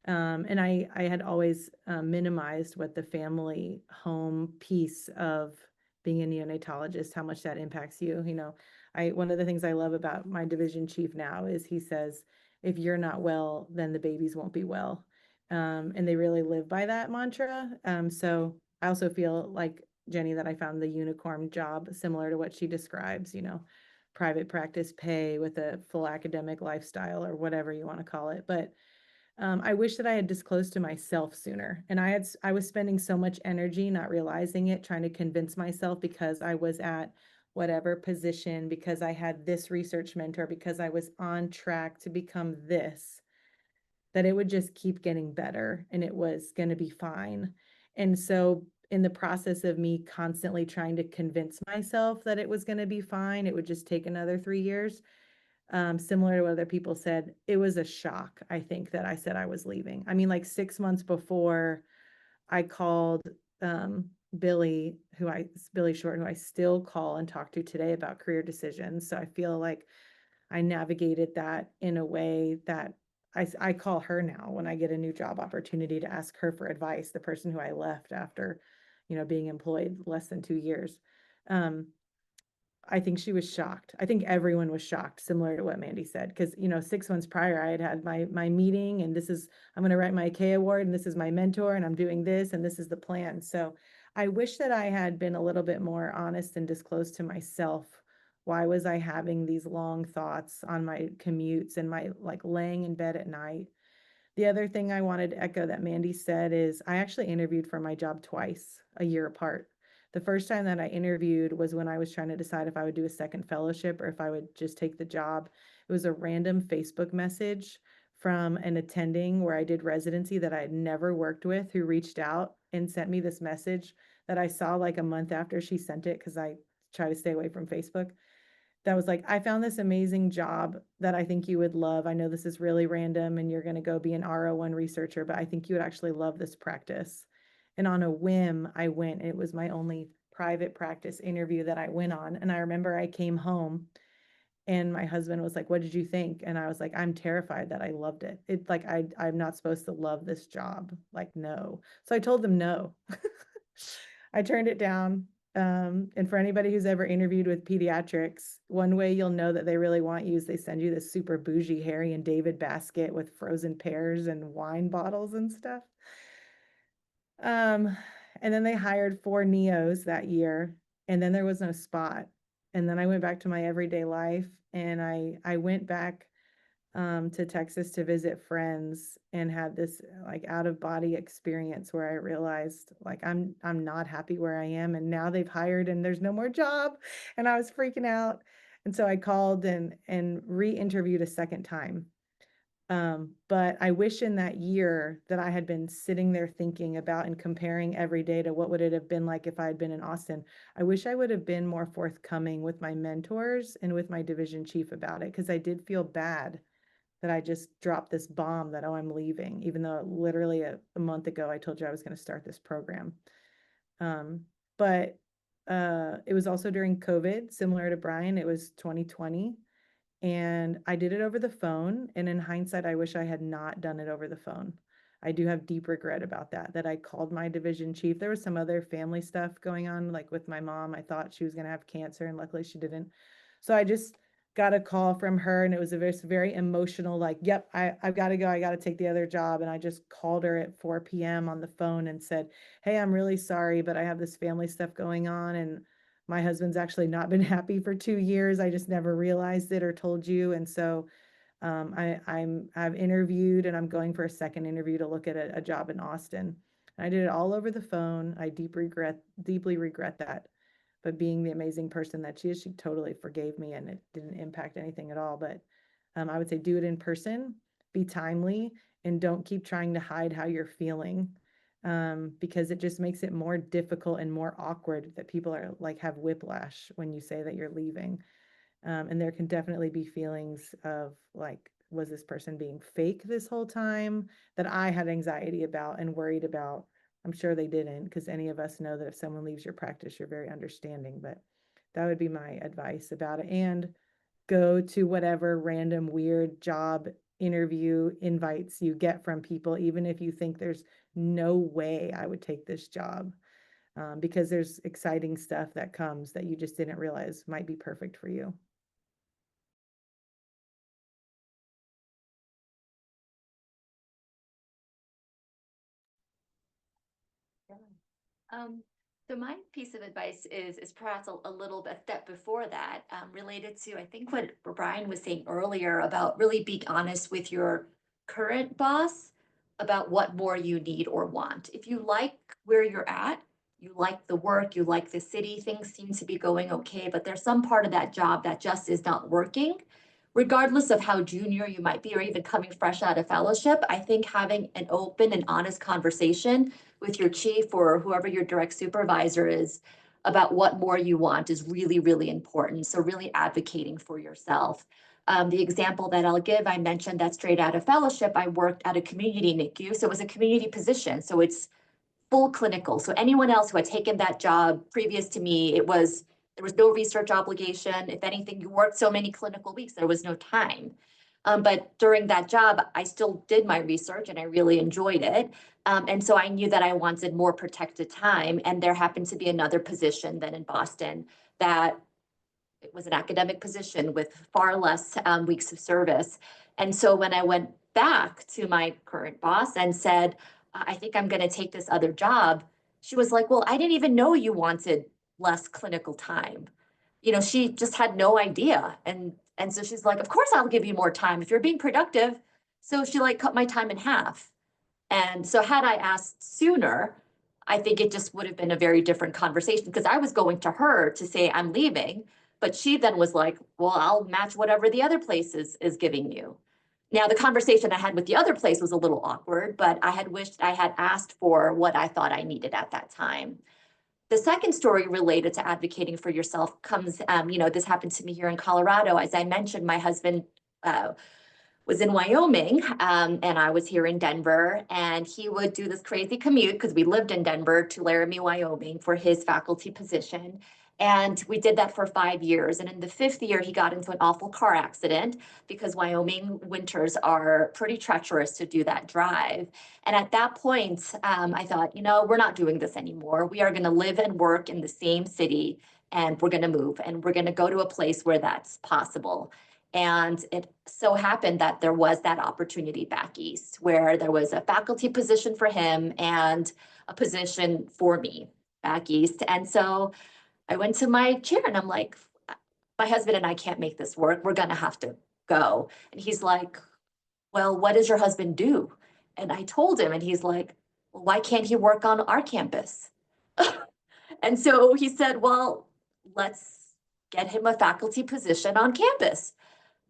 And I had always minimized what the family home piece of being a neonatologist, how much that impacts you. One of the things I love about my division chief now is he says, if you're not well, then the babies won't be well. And they really live by that mantra. So I also feel like, Jenny, that I found the unicorn job similar to what she describes, private practice pay with a full academic lifestyle or whatever you want to call it. But I wish that I had disclosed to myself sooner. And I was spending so much energy not realizing it, trying to convince myself because I was at whatever position, because I had this research mentor, because I was on track to become this, that it would just keep getting better and it was going to be fine. And so in the process of me constantly trying to convince myself that it was going to be fine, it would just take another 3 years. Similar to what other people said, it was a shock, I think, that I said I was leaving. I mean, like 6 months before, I called Billy Short, who I still call and talk to today about career decisions. So I feel like I navigated that in a way that I call her now when I get a new job opportunity to ask her for advice, the person who I left after, being employed less than 2 years. I think she was shocked. I think everyone was shocked, similar to what Mandy said, because 6 months prior, I had my meeting, and I'm going to write my K award, and this is my mentor, and I'm doing this, and this is the plan. So I wish that I had been a little bit more honest and disclosed to myself. Why was I having these long thoughts on my commutes and my like laying in bed at night? The other thing I wanted to echo that Mandy said is I actually interviewed for my job twice, a year apart. The first time that I interviewed was when I was trying to decide if I would do a second fellowship or if I would just take the job. It was a random Facebook message from an attending where I did residency that I had never worked with, who reached out and sent me this message that I saw like a month after she sent it, because I try to stay away from Facebook. That was like, I found this amazing job that I think you would love. I know this is really random and you're going to go be an RO1 researcher, but I think you would actually love this practice. And on a whim, I went. It was my only private practice interview that I went on. And I remember I came home and my husband was like, what did you think? And I was like, I'm terrified that I loved it. It's like, I'm not supposed to love this job. Like, no. So I told them no. I turned it down. And for anybody who's ever interviewed with pediatrics, one way you'll know that they really want you is they send you this super bougie Harry and David basket with frozen pears and wine bottles and stuff. And then they hired 4 neos that year, and then there was no spot. And then I went back to my everyday life, and I went back to Texas to visit friends and had this like out of body experience where I realized like I'm not happy where I am, and now they've hired and there's no more job, and I was freaking out. And so I called and re-interviewed a second time. But I wish in that year that I had been sitting there thinking about and comparing every day to what would it have been like if I had been in Austin. I wish I would have been more forthcoming with my mentors and with my division chief about it, because I did feel bad that I just dropped this bomb that, oh, I'm leaving, even though literally a month ago I told you I was going to start this program. But it was also during COVID, similar to Brian. It was 2020. And I did it over the phone. And in hindsight, I wish I had not done it over the phone. I do have deep regret about that I called my division chief. There was some other family stuff going on, like with my mom. I thought she was going to have cancer, and luckily she didn't. So I just got a call from her, and it was a very emotional, like, yep, I've got to go. I got to take the other job. And I just called her at 4 p.m. on the phone and said, hey, I'm really sorry, but I have this family stuff going on, and my husband's actually not been happy for 2 years. I just never realized it or told you. And so I've interviewed, and I'm going for a second interview to look at a job in Austin. I did it all over the phone. I deeply regret that. But being the amazing person that she is, she totally forgave me, and it didn't impact anything at all. But I would say do it in person, be timely, and don't keep trying to hide how you're feeling, because it just makes it more difficult and more awkward that people are like have whiplash when you say that you're leaving. And there can definitely be feelings of like, was this person being fake this whole time, that I had anxiety about and worried about. I'm sure they didn't, because any of us know that if someone leaves your practice, you're very understanding. But that would be my advice about it. And go to whatever random weird job interview invites you get from people, even if you think there's no way I would take this job, because there's exciting stuff that comes that you just didn't realize might be perfect for you. So my piece of advice is perhaps a little bit step before that, related to, I think, what Brian was saying earlier about really being honest with your current boss about what more you need or want. If you like where you're at, you like the work, you like the city, things seem to be going okay, but there's some part of that job that just is not working. Regardless of how junior you might be or even coming fresh out of fellowship, I think having an open and honest conversation with your chief or whoever your direct supervisor is about what more you want is really, really important. So really advocating for yourself. The example that I'll give, I mentioned that straight out of fellowship, I worked at a community NICU. So it was a community position. So it's full clinical. So anyone else who had taken that job previous to me, there was no research obligation. If anything, you worked so many clinical weeks, there was no time. But during that job, I still did my research and I really enjoyed it. And so I knew that I wanted more protected time. And there happened to be another position then in Boston that it was an academic position with far less weeks of service. And so when I went back to my current boss and said, I think I'm going to take this other job, she was like, well, I didn't even know you wanted less clinical time. She just had no idea. And so she's like, of course I'll give you more time if you're being productive. So she like cut my time in half. And so had I asked sooner, I think it just would have been a very different conversation, because I was going to her to say I'm leaving, but she then was like, well, I'll match whatever the other place is giving you. Now, the conversation I had with the other place was a little awkward, but I had wished I had asked for what I thought I needed at that time. The second story related to advocating for yourself comes, this happened to me here in Colorado. As I mentioned, my husband was in Wyoming, and I was here in Denver, and he would do this crazy commute because we lived in Denver to Laramie, Wyoming for his faculty position. And we did that for 5 years. And in the 5th year, he got into an awful car accident because Wyoming winters are pretty treacherous to do that drive. And at that point, I thought, we're not doing this anymore. We are going to live and work in the same city, and we're going to move, and we're going to go to a place where that's possible. And it so happened that there was that opportunity back east where there was a faculty position for him and a position for me back east. And so I went to my chair and I'm like, my husband and I can't make this work. We're going to have to go. And he's like, well, what does your husband do? And I told him, and he's like, well, why can't he work on our campus? And so he said, well, let's get him a faculty position on campus.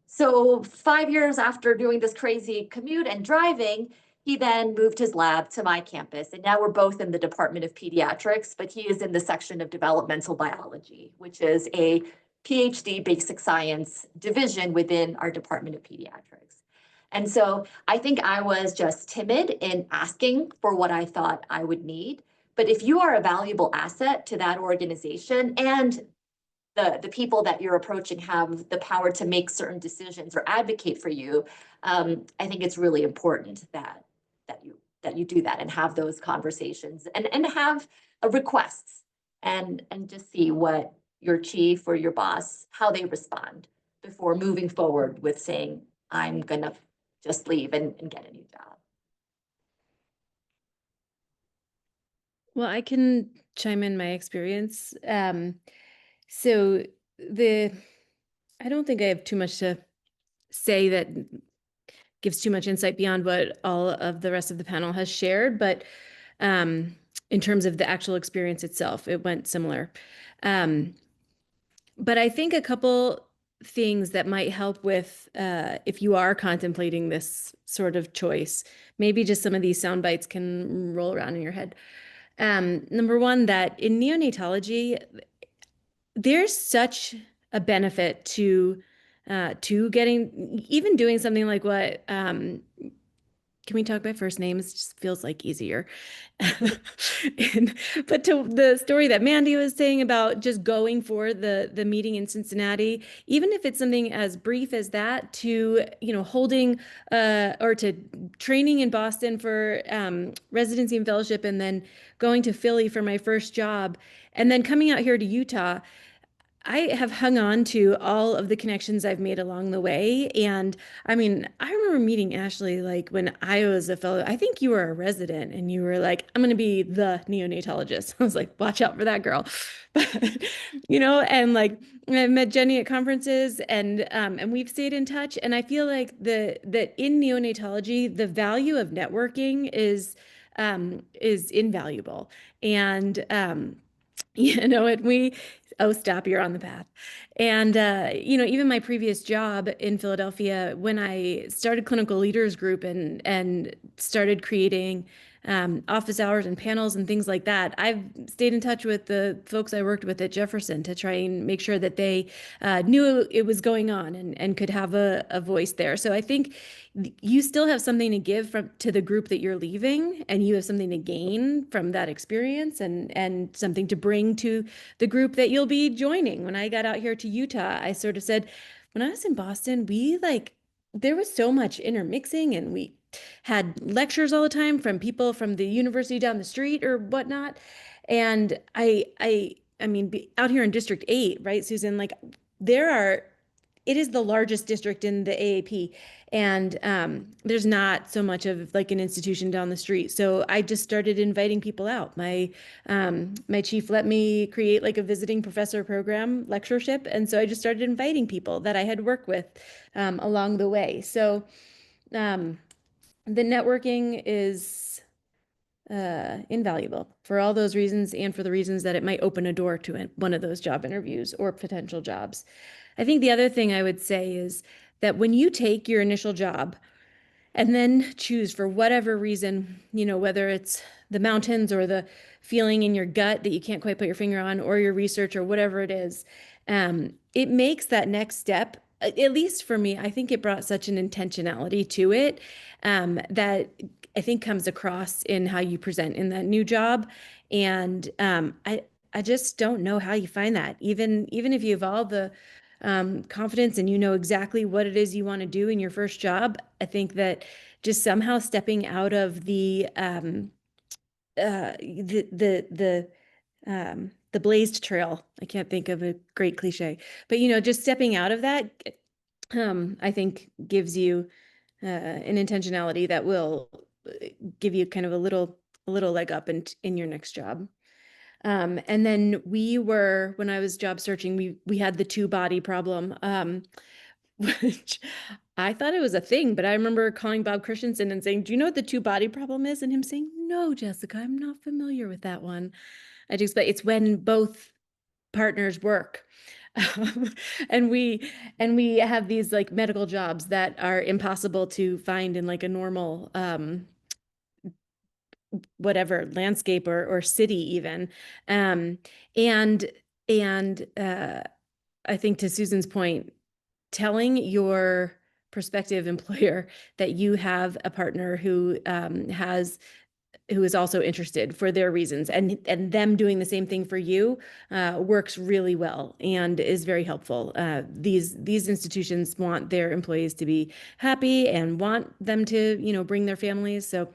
So 5 years after doing this crazy commute and driving, he then moved his lab to my campus. And now we're both in the Department of Pediatrics, but he is in the section of developmental biology, which is a PhD basic science division within our Department of Pediatrics. And so I think I was just timid in asking for what I thought I would need. But if you are a valuable asset to that organization and the people that you're approaching have the power to make certain decisions or advocate for you, I think it's really important that you do that and have those conversations and have requests and just see what your chief or your boss, how they respond before moving forward with saying, I'm gonna just leave and get a new job. Well, I can chime in my experience. So I don't think I have too much to say that gives too much insight beyond what all of the rest of the panel has shared, but in terms of the actual experience itself, it went similar. But I think a couple things that might help with if you are contemplating this sort of choice, maybe just some of these sound bites can roll around in your head. Number one, that in neonatology, there's such a benefit to getting, even doing something like what, can we talk by first names? It just feels like easier. But to the story that Mandy was saying about just going for the meeting in Cincinnati, even if it's something as brief as that, to holding or to training in Boston for residency and fellowship, and then going to Philly for my first job, and then coming out here to Utah. I have hung on to all of the connections I've made along the way. And I mean, I remember meeting Ashley, like when I was a fellow, I think you were a resident and you were like, I'm going to be the neonatologist. I was like, watch out for that girl. And like I met Jenny at conferences and we've stayed in touch. And I feel like that in neonatology, the value of networking is invaluable. And, stop, you're on the path. And, even my previous job in Philadelphia, when I started Clinical Leaders Group and started creating office hours and panels and things like that, I've stayed in touch with the folks I worked with at Jefferson to try and make sure that they knew it was going on and could have a voice there. So I think you still have something to give to the group that you're leaving, and you have something to gain from that experience and something to bring to the group that you'll be joining. When I got out here to Utah, I sort of said, when I was in Boston, there was so much intermixing, and we had lectures all the time from people from the university down the street or whatnot. And I mean, out here in District 8, right, Susan, like it is the largest district in the AAP. And there's not so much of like an institution down the street. So I just started inviting people out. My chief let me create like a visiting professor program lectureship. And so I just started inviting people that I had worked with along the way. So the networking is invaluable for all those reasons, and for the reasons that it might open a door to one of those job interviews or potential jobs. I think the other thing I would say is that when you take your initial job and then choose, for whatever reason, whether it's the mountains or the feeling in your gut that you can't quite put your finger on, or your research or whatever it is, it makes that next step, at least for me, I think it brought such an intentionality to it that I think comes across in how you present in that new job. And I just don't know how you find that, even if you have all the confidence and exactly what it is you want to do in your first job. I think that just somehow stepping out of the blazed trail. I can't think of a great cliche, but just stepping out of that, I think gives you an intentionality that will give you kind of a little leg up in your next job. And then when I was job searching, we had the two body problem. which I thought it was a thing, but I remember calling Bob Christensen and saying, "Do you know what the two-body problem is?" And him saying, "No, Jessica, I'm not familiar with that one." I do explain it's when both partners work. And we have these like medical jobs that are impossible to find in like a normal whatever landscape or city even. Um, and and I think to Susan's point, telling your prospective employer that you have a partner who who is also interested for their reasons, and them doing the same thing for you works really well and is very helpful. These institutions want their employees to be happy and want them to, you know, bring their families. So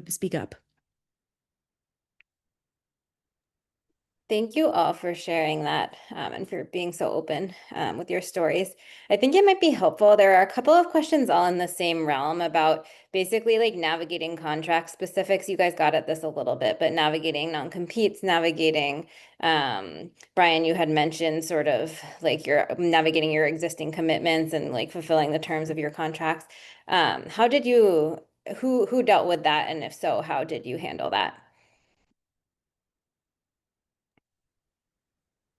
speak up. Thank you all for sharing that and for being so open with your stories. I think it might be helpful. There are a couple of questions all in the same realm about basically like navigating contract specifics. You guys got at this a little bit, but navigating non-competes, navigating, Brian, you had mentioned sort of like you're navigating your existing commitments and like fulfilling the terms of your contracts. How did you, who dealt with that? And if so, how did you handle that?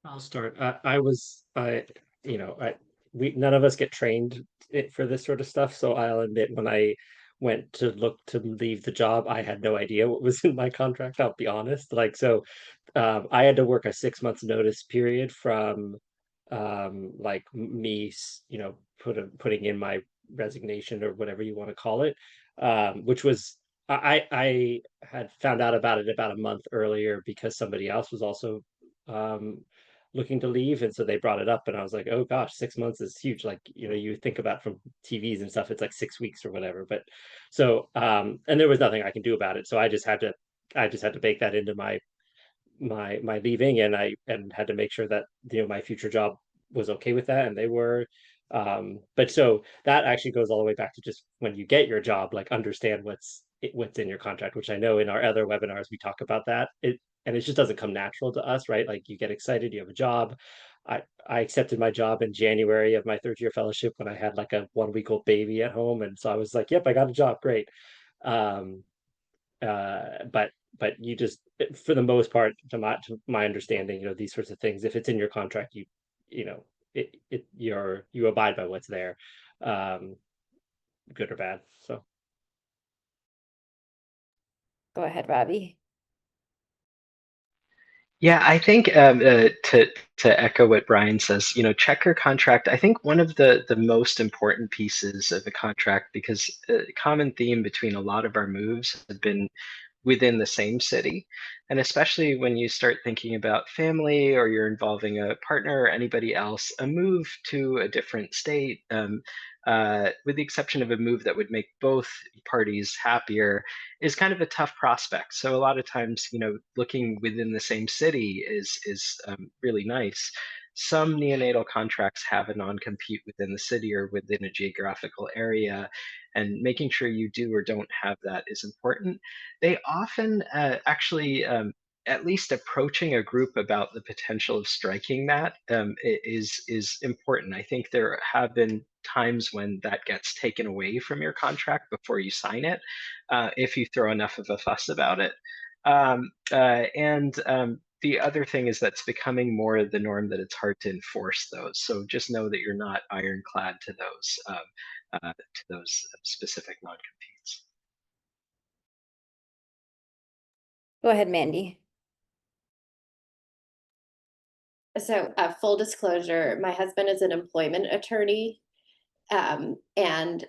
I'll start. We none of us get trained for this sort of stuff. So I'll admit, when I went to look to leave the job, I had no idea what was in my contract. I'll be honest. I had to work a 6 months notice period from, putting in my resignation or whatever you want to call it, which was I had found out about it about a month earlier because somebody else was also um looking to leave, and so they brought it up, and I was like, oh gosh, 6 months is huge. Like, you think about from TVs and stuff, it's like 6 weeks or whatever. But so and there was nothing I can do about it, so I just had to bake that into my leaving, and I had to make sure that my future job was okay with that, and they were. But so that actually goes all the way back to just when you get your job, like, understand what's in your contract, which I know in our other webinars we talk about that. It just doesn't come natural to us, right? Like, you get excited, you have a job. I accepted my job in January of my third year fellowship when I had like a 1 week old baby at home, and so I was like, yep, I got a job, great. um but you just, for the most part, to my understanding, these sorts of things, if it's in your contract, you know you abide by what's there, um good or bad. So Go ahead, Robbie. Yeah, I think to echo what Brian says, check your contract. I think one of the most important pieces of the contract, because a common theme between a lot of our moves have been within the same city. And especially when you start thinking about family, or you're involving a partner or anybody else, a move to a different state, with the exception of a move that would make both parties happier, is kind of a tough prospect. So a lot of times, looking within the same city is really nice. Some neonatal contracts have a non-compete within the city or within a geographical area, and making sure you do or don't have that is important. They often actually, at least approaching a group about the potential of striking that, is important. I think there have been times when that gets taken away from your contract before you sign it, if you throw enough of a fuss about it. And The other thing is that's becoming more the norm, that it's hard to enforce those. So just know that you're not ironclad to those specific non-competes. Go ahead, Mandy. So, full disclosure, my husband is an employment attorney, and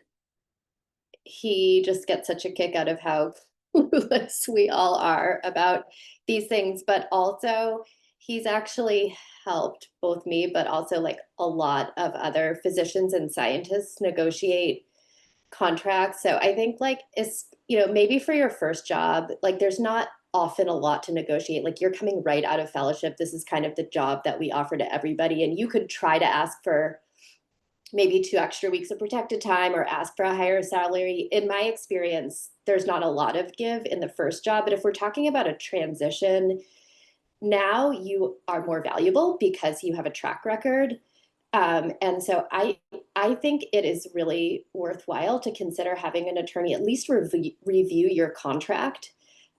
he just gets such a kick out of how clueless we all are about these things. But also, he's actually helped both me, but also like a lot of other physicians and scientists negotiate contracts. So I think like it's, maybe for your first job, like there's not often a lot to negotiate. Like, you're coming right out of fellowship. This is kind of the job that we offer to everybody. And you could try to ask for maybe 2 extra weeks of protected time or ask for a higher salary. In my experience, there's not a lot of give in the first job. But if we're talking about a transition, now you are more valuable because you have a track record. And so I think it is really worthwhile to consider having an attorney at least review your contract,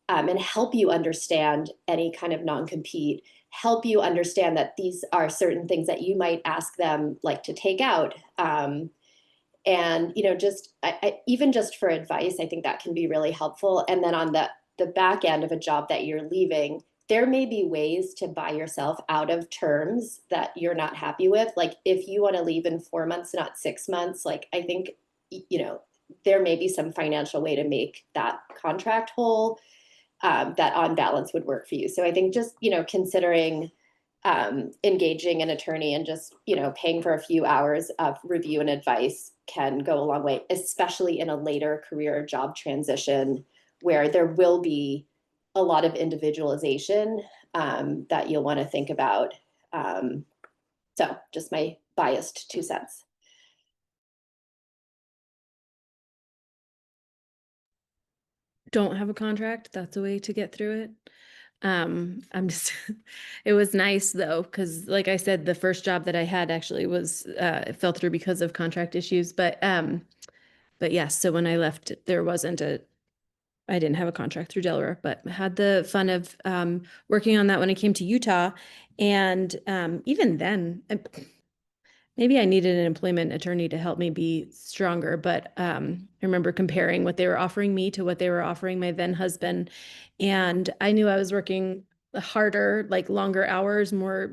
and help you understand any kind of non-compete, help you understand that these are certain things that you might ask them like to take out. And just even just for advice, I think that can be really helpful. And then on the back end of a job that you're leaving, there may be ways to buy yourself out of terms that you're not happy with. Like if you want to leave in 4 months, not 6 months, like I think, there may be some financial way to make that contract whole, that on balance would work for you. So I think just, considering engaging an attorney and just, paying for a few hours of review and advice can go a long way, especially in a later career job transition where there will be a lot of individualization, that you'll want to think about. So just my biased 2 cents. Don't have a contract. That's a way to get through it. I'm just, it was nice though, because like I said, the first job that I had actually was, it fell through because of contract issues. But yes, so when I left, I didn't have a contract through Delaware, but had the fun of working on that when I came to Utah. And even then, maybe I needed an employment attorney to help me be stronger, but I remember comparing what they were offering me to what they were offering my then husband. And I knew I was working harder, like longer hours, more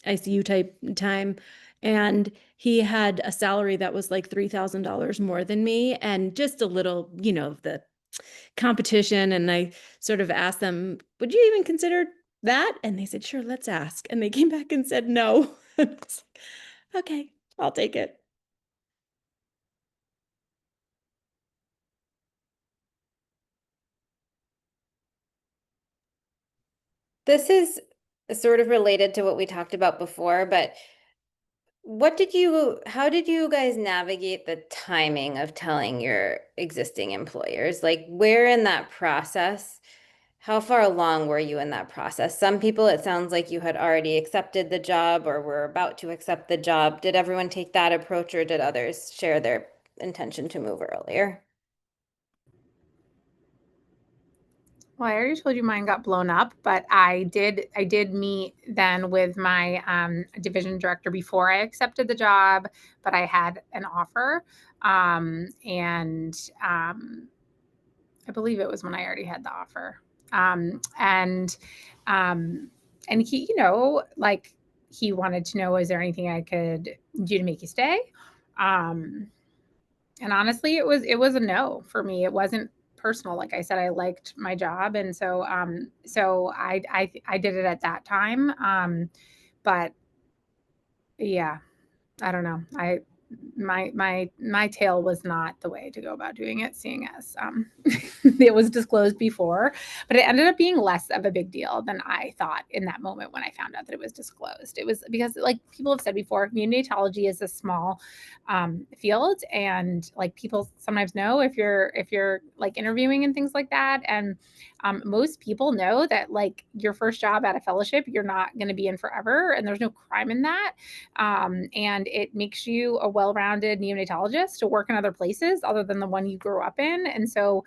ICU type time. And he had a salary that was like $3,000 more than me, and just a little, the competition. And I sort of asked them, would you even consider that? And they said, sure, let's ask. And they came back and said, no. And I was like, okay, I'll take it. This is sort of related to what we talked about before, but how did you guys navigate the timing of telling your existing employers? Like, where in that process, how far along were you in that process? Some people, it sounds like you had already accepted the job or were about to accept the job. Did everyone take that approach, or did others share their intention to move earlier? Well, I already told you mine got blown up, but I did meet then with my division director before I accepted the job, but I had an offer. And I believe it was when I already had the offer. And he, like he wanted to know, is there anything I could do to make you stay? And honestly, it was a no for me. It wasn't personal. Like I said, I liked my job, and so I did it at that time. But yeah, I don't know. My tail was not the way to go about doing it, seeing as it was disclosed before, but it ended up being less of a big deal than I thought in that moment when I found out that it was disclosed. It was because, like people have said before, neonatology is a small field, and like people sometimes know if you're like interviewing and things like that, and most people know that like your first job at a fellowship, you're not going to be in forever, and there's no crime in that. And it makes you a well-rounded neonatologist to work in other places other than the one you grew up in. And so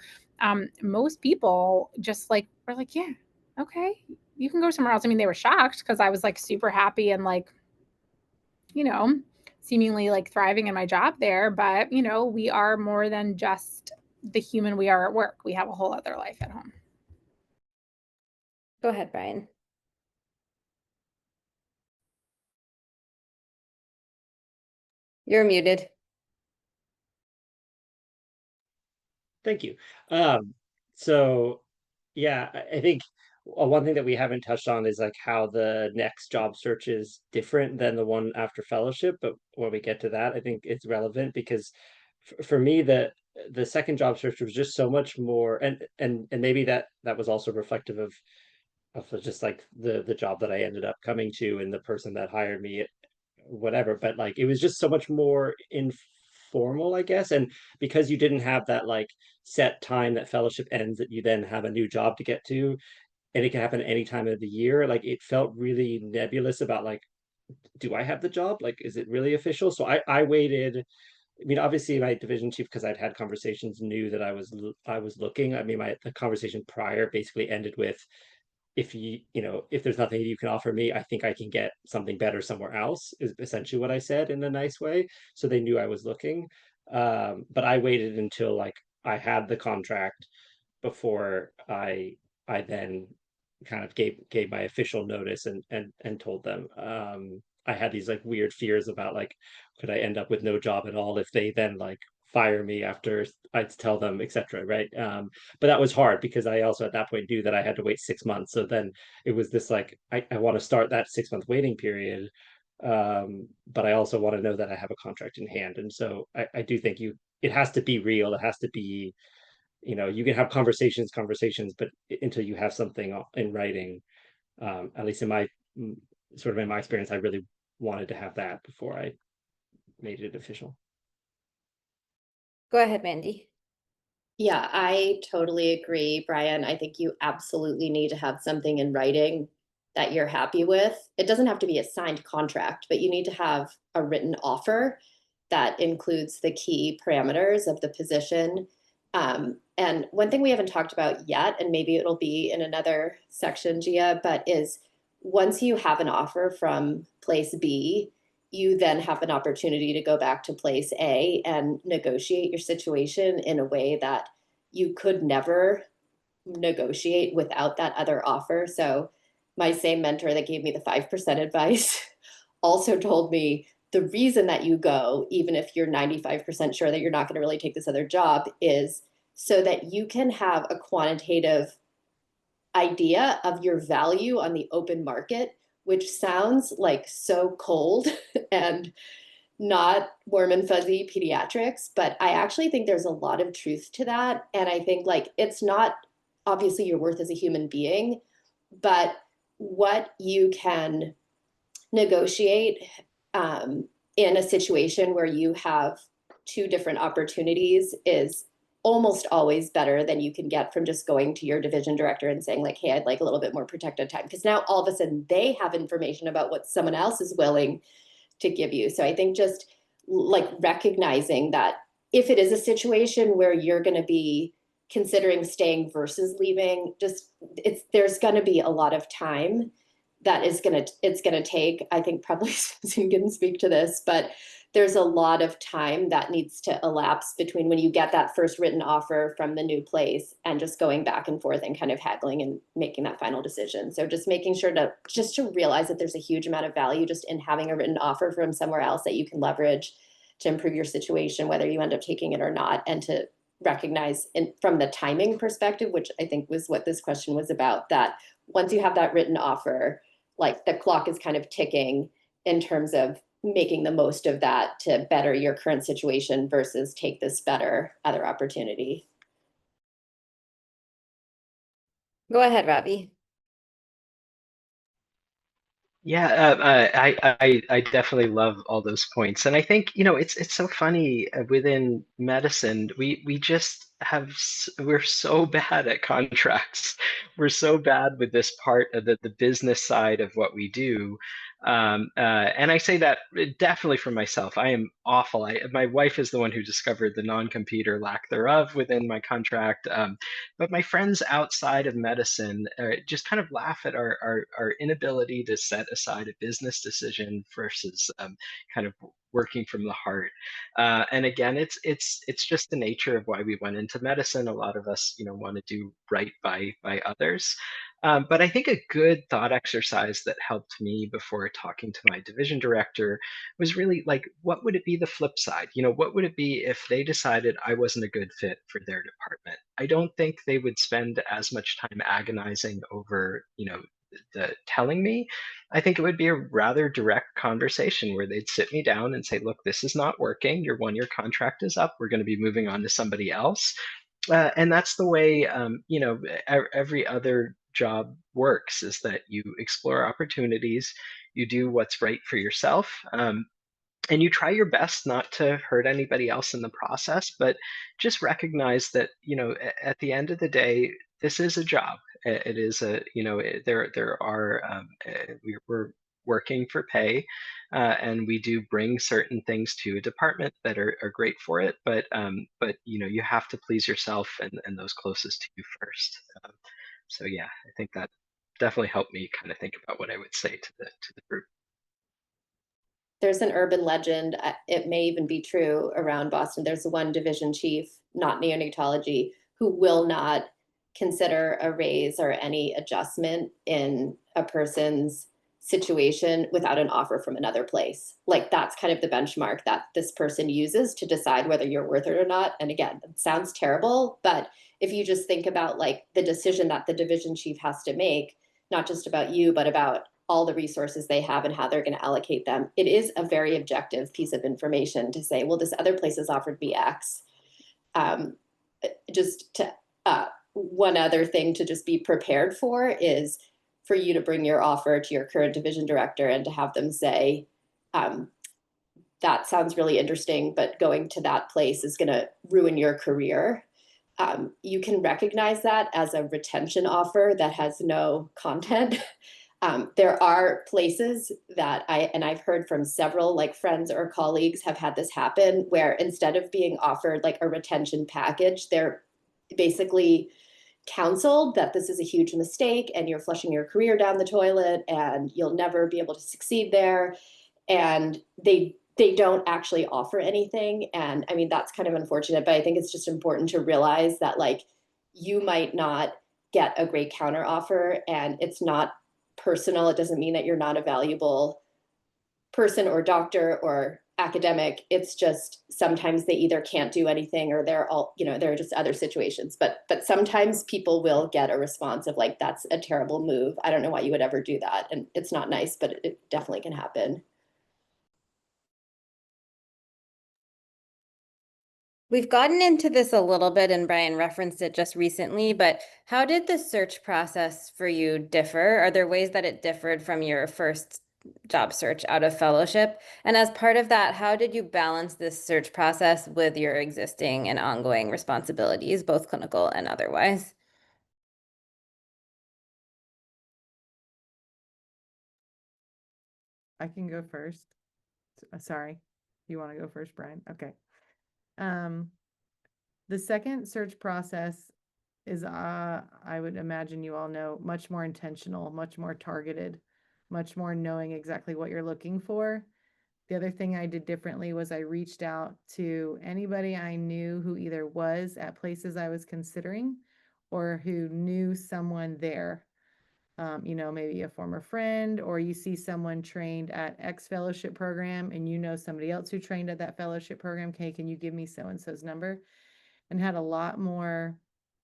most people just like were like, yeah, okay, you can go somewhere else. I mean, they were shocked because I was like super happy and like, you know, seemingly like thriving in my job there. But, we are more than just the human we are at work. We have a whole other life at home. Go ahead, Brian. You're muted. Thank you. So yeah, I think one thing that we haven't touched on is like how the next job search is different than the one after fellowship. But when we get to that, I think it's relevant because for me, the second job search was just so much more, and maybe that was also reflective of just like the job that I ended up coming to and the person that hired me, whatever. But like it was just so much more informal, I guess. And because you didn't have that like set time that fellowship ends, that you then have a new job to get to, and it can happen any time of the year, like it felt really nebulous about like do I have the job? Like, is it really official? So I waited. I mean, obviously, my division chief, because I'd had conversations, knew that I was looking. I mean, the conversation prior basically ended with, if if there's nothing you can offer me, I think I can get something better somewhere else, is essentially what I said in a nice way. So they knew I was looking. But I waited until like I had the contract before I then kind of gave my official notice and told them. I had these like weird fears about like, could I end up with no job at all if they then like fire me after I'd tell them, etc. Right. But that was hard because I also at that point knew that I had to wait 6 months. So then it was this like, I want to start that 6 month waiting period. But I also want to know that I have a contract in hand. And so I do think it has to be real. It has to be, you can have conversations, but until you have something in writing, at least in my sort of in my experience, I really wanted to have that before I made it official. Go ahead, Mandy. Yeah, I totally agree, Brian. I think you absolutely need to have something in writing that you're happy with. It doesn't have to be a signed contract, but you need to have a written offer that includes the key parameters of the position. And one thing we haven't talked about yet, and maybe it'll be in another section, Gia, but is once you have an offer from place B, you then have an opportunity to go back to place A and negotiate your situation in a way that you could never negotiate without that other offer. So my same mentor that gave me the 5% advice also told me the reason that you go, even if you're 95% sure that you're not going to really take this other job, is so that you can have a quantitative idea of your value on the open market, which sounds like so cold and not warm and fuzzy pediatrics, but I actually think there's a lot of truth to that. And I think like it's not obviously your worth as a human being, but what you can negotiate in a situation where you have two different opportunities is almost always better than you can get from just going to your division director and saying like, hey, I'd like a little bit more protected time. Because now all of a sudden they have information about what someone else is willing to give you. So I think just like recognizing that if it is a situation where you're going to be considering staying versus leaving, just there's going to be a lot of time that it's going to take. I think probably Susan can speak to this, but there's a lot of time that needs to elapse between when you get that first written offer from the new place and just going back and forth and kind of haggling and making that final decision. So just making sure to realize that there's a huge amount of value just in having a written offer from somewhere else that you can leverage to improve your situation, whether you end up taking it or not, and to recognize from the timing perspective, which I think was what this question was about, that once you have that written offer, like the clock is kind of ticking in terms of making the most of that to better your current situation versus take this better other opportunity. Go ahead, Robbie. Yeah, I definitely love all those points, and I think it's so funny within medicine we just we're so bad at contracts. We're so bad with this part of the business side of what we do, and I say that definitely for myself. I am awful. My wife is the one who discovered the non-compete or lack thereof within my contract. But my friends outside of medicine just kind of laugh at our inability to set aside a business decision versus kind of working from the heart. And again, it's just the nature of why we went into medicine. A lot of us, want to do right by others. But I think a good thought exercise that helped me before talking to my division director was really like, what would it be the flip side? What would it be if they decided I wasn't a good fit for their department? I don't think they would spend as much time agonizing over, the telling me. I think it would be a rather direct conversation where they'd sit me down and say, look, this is not working. Your 1 year contract is up. We're going to be moving on to somebody else. And that's the way, every other job works, is that you explore opportunities, you do what's right for yourself. And you try your best not to hurt anybody else in the process, but just recognize that at the end of the day, this is a job. It is a there are we're working for pay, and we do bring certain things to a department that are great for it. But you have to please yourself and those closest to you first. So yeah, I think that definitely helped me kind of think about what I would say to the group. There's an urban legend, it may even be true around Boston. There's one division chief, not neonatology, who will not consider a raise or any adjustment in a person's situation without an offer from another place. Like that's kind of the benchmark that this person uses to decide whether you're worth it or not. And again, it sounds terrible, but if you just think about like the decision that the division chief has to make, not just about you, but about all the resources they have and how they're going to allocate them, it is a very objective piece of information to say, well, this other place has offered me X. Just to one other thing to just be prepared for is for you to bring your offer to your current division director and to have them say, that sounds really interesting, but going to that place is going to ruin your career. You can recognize that as a retention offer that has no content. There are places that I've heard from several like friends or colleagues have had this happen where instead of being offered like a retention package, they're basically counseled that this is a huge mistake and you're flushing your career down the toilet and you'll never be able to succeed there. And they don't actually offer anything. And I mean, that's kind of unfortunate, but I think it's just important to realize that like you might not get a great counter offer and it's not personal. It doesn't mean that you're not a valuable person or doctor or academic. It's just sometimes they either can't do anything or there are just other situations. But sometimes people will get a response of like, that's a terrible move. I don't know why you would ever do that. And it's not nice, but it definitely can happen. We've gotten into this a little bit, and Brian referenced it just recently, but how did the search process for you differ? Are there ways that it differed from your first job search out of fellowship? And as part of that, how did you balance this search process with your existing and ongoing responsibilities, both clinical and otherwise? I can go first. Sorry. You want to go first, Brian? Okay. The second search process is, I would imagine you all know, much more intentional, much more targeted, much more knowing exactly what you're looking for. The other thing I did differently was I reached out to anybody I knew who either was at places I was considering or who knew someone there. Maybe a former friend, or you see someone trained at X fellowship program and you know somebody else who trained at that fellowship program. Okay, can you give me so-and-so's number? And had a lot more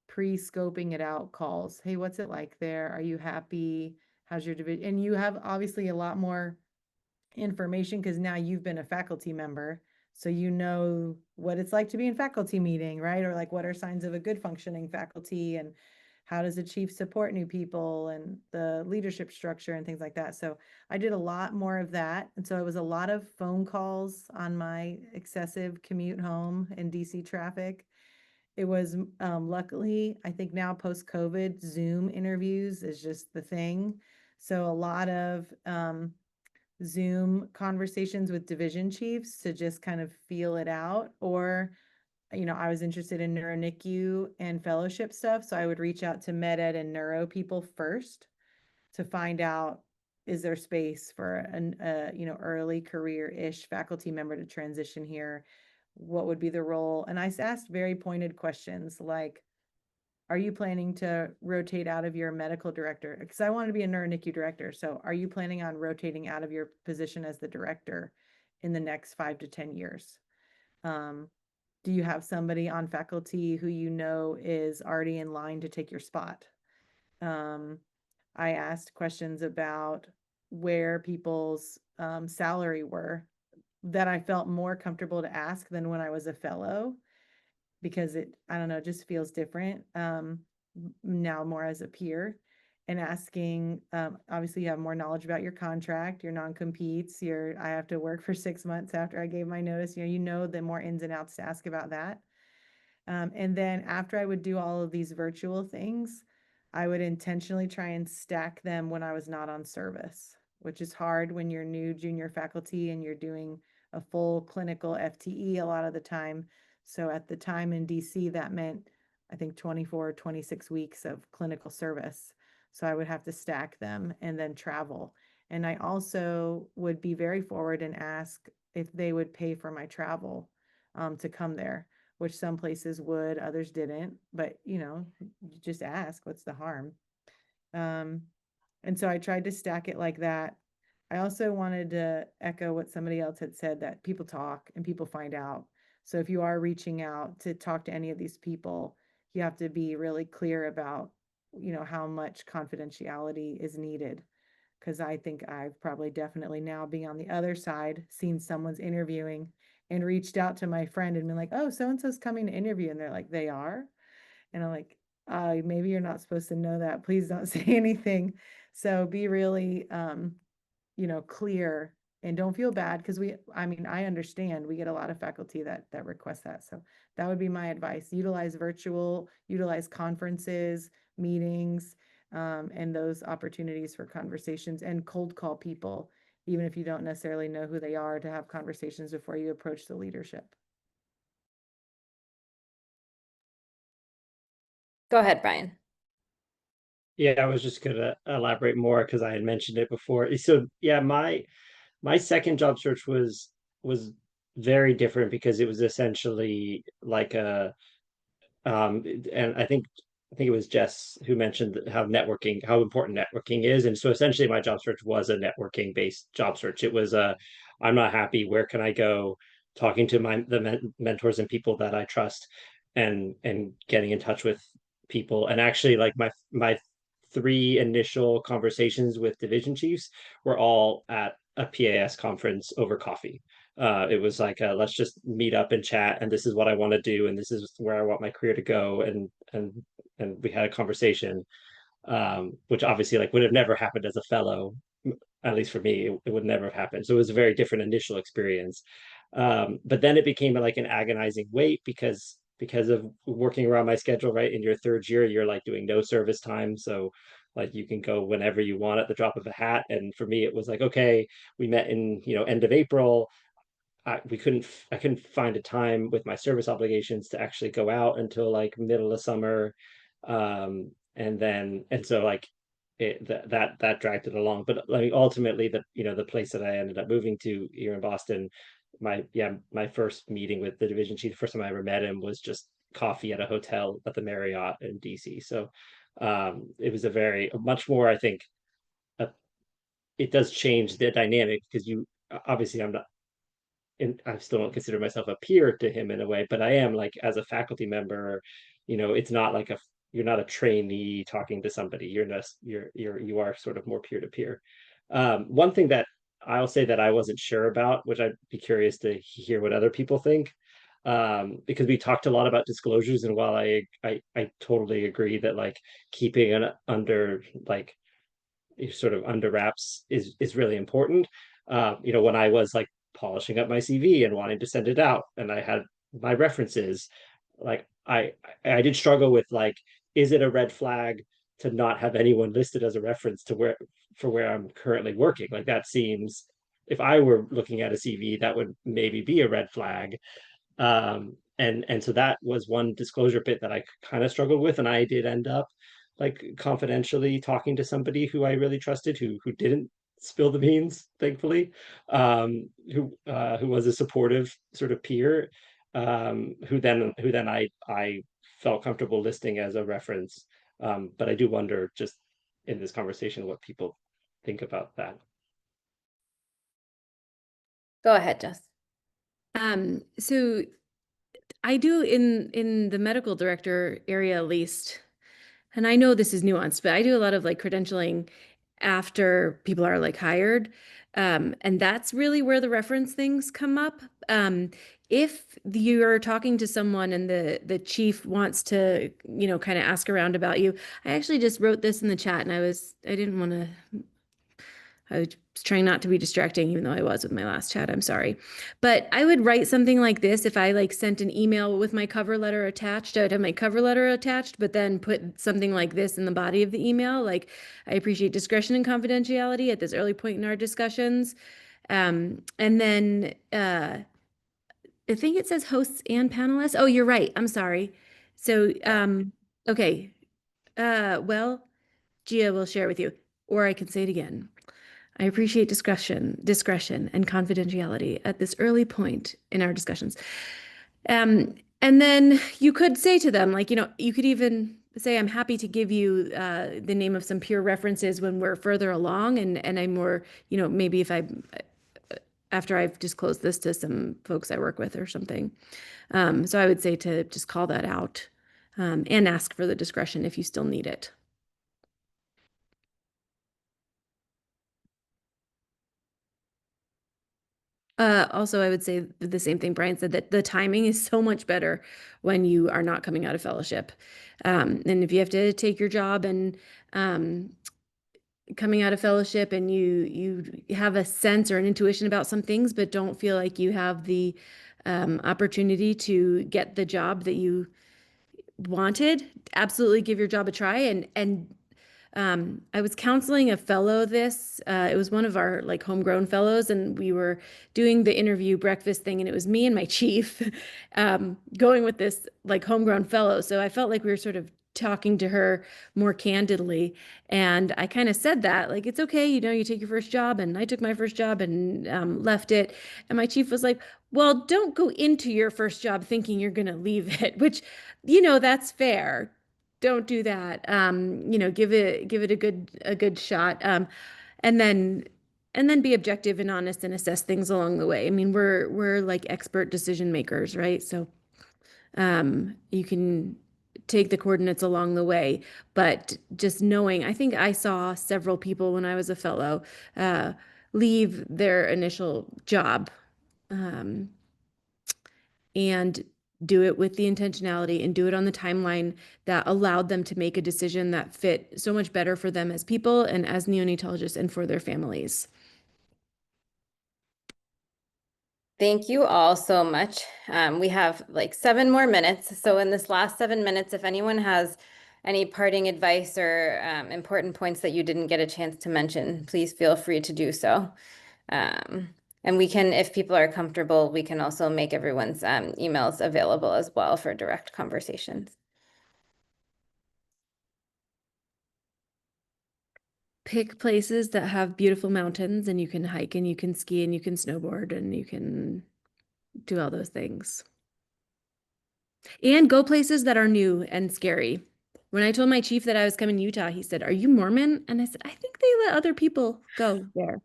pre-scoping it out calls. Hey, what's it like there? Are you happy? How's your division? And you have obviously a lot more information because now you've been a faculty member. So you know what it's like to be in faculty meeting, right? Or like what are signs of a good functioning faculty and how does a chief support new people and the leadership structure and things like that. So I did a lot more of that. And so it was a lot of phone calls on my excessive commute home in DC traffic. It was luckily, I think now post-COVID, Zoom interviews is just the thing. So a lot of Zoom conversations with division chiefs to just kind of feel it out. Or, I was interested in neuro NICU and fellowship stuff. So I would reach out to med ed and neuro people first to find out, is there space for an early career-ish faculty member to transition here? What would be the role? And I asked very pointed questions like, are you planning to rotate out of your medical director? Because I wanted to be a neuro NICU director. So are you planning on rotating out of your position as the director in the next 5 to 10 years? Do you have somebody on faculty who you know is already in line to take your spot? I asked questions about where people's salary were that I felt more comfortable to ask than when I was a fellow, because I don't know, just feels different now more as a peer. And asking, obviously you have more knowledge about your contract, your non-competes, I have to work for 6 months after I gave my notice, the more ins and outs to ask about that. And then after I would do all of these virtual things, I would intentionally try and stack them when I was not on service. which is hard when you're new junior faculty and you're doing a full clinical FTE a lot of the time. So at the time in DC, that meant, I think, 24, 26 weeks of clinical service. So I would have to stack them and then travel. And I also would be very forward and ask if they would pay for my travel to come there, which some places would, others didn't. But, you just ask, what's the harm? And so I tried to stack it like that. I also wanted to echo what somebody else had said, that people talk and people find out. So if you are reaching out to talk to any of these people, you have to be really clear about, how much confidentiality is needed. Because I think I've probably definitely now, being on the other side, seen someone's interviewing and reached out to my friend and been like, oh, so-and-so's coming to interview. And they're like, they are? And I'm like, maybe you're not supposed to know that. Please don't say anything. So be really, clear, and don't feel bad, because I understand we get a lot of faculty that request that. So that would be my advice. Utilize virtual, utilize conferences, meetings, and those opportunities for conversations, and cold call people, even if you don't necessarily know who they are, to have conversations before you approach the leadership. Go ahead, Brian. Yeah, I was just gonna elaborate more because I had mentioned it before. So yeah, my second job search was very different because it was essentially like a and I think it was Jess who mentioned how important networking is. And so essentially my job search was a networking based job search. It was I'm not happy, where can I go? Talking to mentors and people that I trust, and getting in touch with people. And actually, like my three initial conversations with division chiefs were all at a PAS conference over coffee. It was like, let's just meet up and chat, and this is what I want to do, and this is where I want my career to go, and we had a conversation, which obviously like would have never happened as a fellow. At least for me, it would never have happened. So it was a very different initial experience. But then it became like an agonizing wait because of working around my schedule. Right, in your third year, you're like doing no service time, so like you can go whenever you want at the drop of a hat. And for me, it was like, okay, we met in end of April. I couldn't find a time with my service obligations to actually go out until like middle of summer. And so like that dragged it along. But like ultimately, the place that I ended up moving to here in Boston, my first meeting with the division chief, the first time I ever met him, was just coffee at a hotel at the Marriott in DC. So it was much more, I think, uh, it does change the dynamic, because you obviously, I'm not, and I still don't consider myself a peer to him in a way, but I am, like, as a faculty member, it's not like you're not a trainee talking to somebody. You are sort of more peer to peer. One thing that I'll say that I wasn't sure about, which I'd be curious to hear what other people think, because we talked a lot about disclosures, and while I totally agree that like keeping it under, like, sort of under wraps is really important. When I was like polishing up my CV and wanting to send it out, and I had my references, like I did struggle with, like, is it a red flag to not have anyone listed as a reference to where I'm currently working? Like, that seems, if I were looking at a CV, that would maybe be a red flag. And so that was one disclosure bit that I kind of struggled with, and I did end up like confidentially talking to somebody who I really trusted, who didn't spill the beans, thankfully, who was a supportive sort of peer, who then I felt comfortable listing as a reference. But I do wonder, just in this conversation, what people think about that. Go ahead, Jess. So I do in the medical director area, at least, and I know this is nuanced, but I do a lot of like credentialing after people are like hired. And that's really where the reference things come up. If you're talking to someone and the chief wants to, kind of ask around about you, I actually just wrote this in the chat, and I didn't want to I was trying not to be distracting, even though I was with my last chat. I'm sorry. But I would write something like this. If I like sent an email with my cover letter attached, I would have my cover letter attached, but then put something like this in the body of the email. Like, I appreciate discretion and confidentiality at this early point in our discussions. And then I think it says hosts and panelists. Oh, you're right. I'm sorry. So, okay. Well, Gia will share with you, or I can say it again. I appreciate discretion and confidentiality at this early point in our discussions. And then you could say to them, like, you could even say, I'm happy to give you the name of some peer references when we're further along, and I'm more, maybe if after I've disclosed this to some folks I work with or something. So I would say to just call that out and ask for the discretion if you still need it. Also, I would say the same thing Brian said, that the timing is so much better when you are not coming out of fellowship. And if you have to take your job and coming out of fellowship and you have a sense or an intuition about some things, but don't feel like you have the opportunity to get the job that you wanted, absolutely give your job a try. And I was counseling a fellow this, it was one of our like homegrown fellows, and we were doing the interview breakfast thing, and it was me and my chief going with this like homegrown fellow. So I felt like we were sort of talking to her more candidly. And I kind of said that, like, it's okay, you take your first job, and I took my first job and left it. And my chief was like, well, don't go into your first job thinking you're going to leave it, which, that's fair. Don't do that. Give it a good shot. And then be objective and honest and assess things along the way. I mean, we're like expert decision makers, right? So you can take the coordinates along the way, but just knowing, I think I saw several people when I was a fellow leave their initial job and do it with the intentionality and do it on the timeline that allowed them to make a decision that fit so much better for them as people and as neonatologists and for their families. Thank you all so much. We have like 7 more minutes. So in this last 7 minutes, if anyone has any parting advice or important points that you didn't get a chance to mention, please feel free to do so. And we can, if people are comfortable, we can also make everyone's emails available as well for direct conversations. Pick places that have beautiful mountains, and you can hike and you can ski and you can snowboard and you can do all those things. And go places that are new and scary. When I told my chief that I was coming to Utah, he said, "Are you Mormon?" And I said, "I think they let other people go there."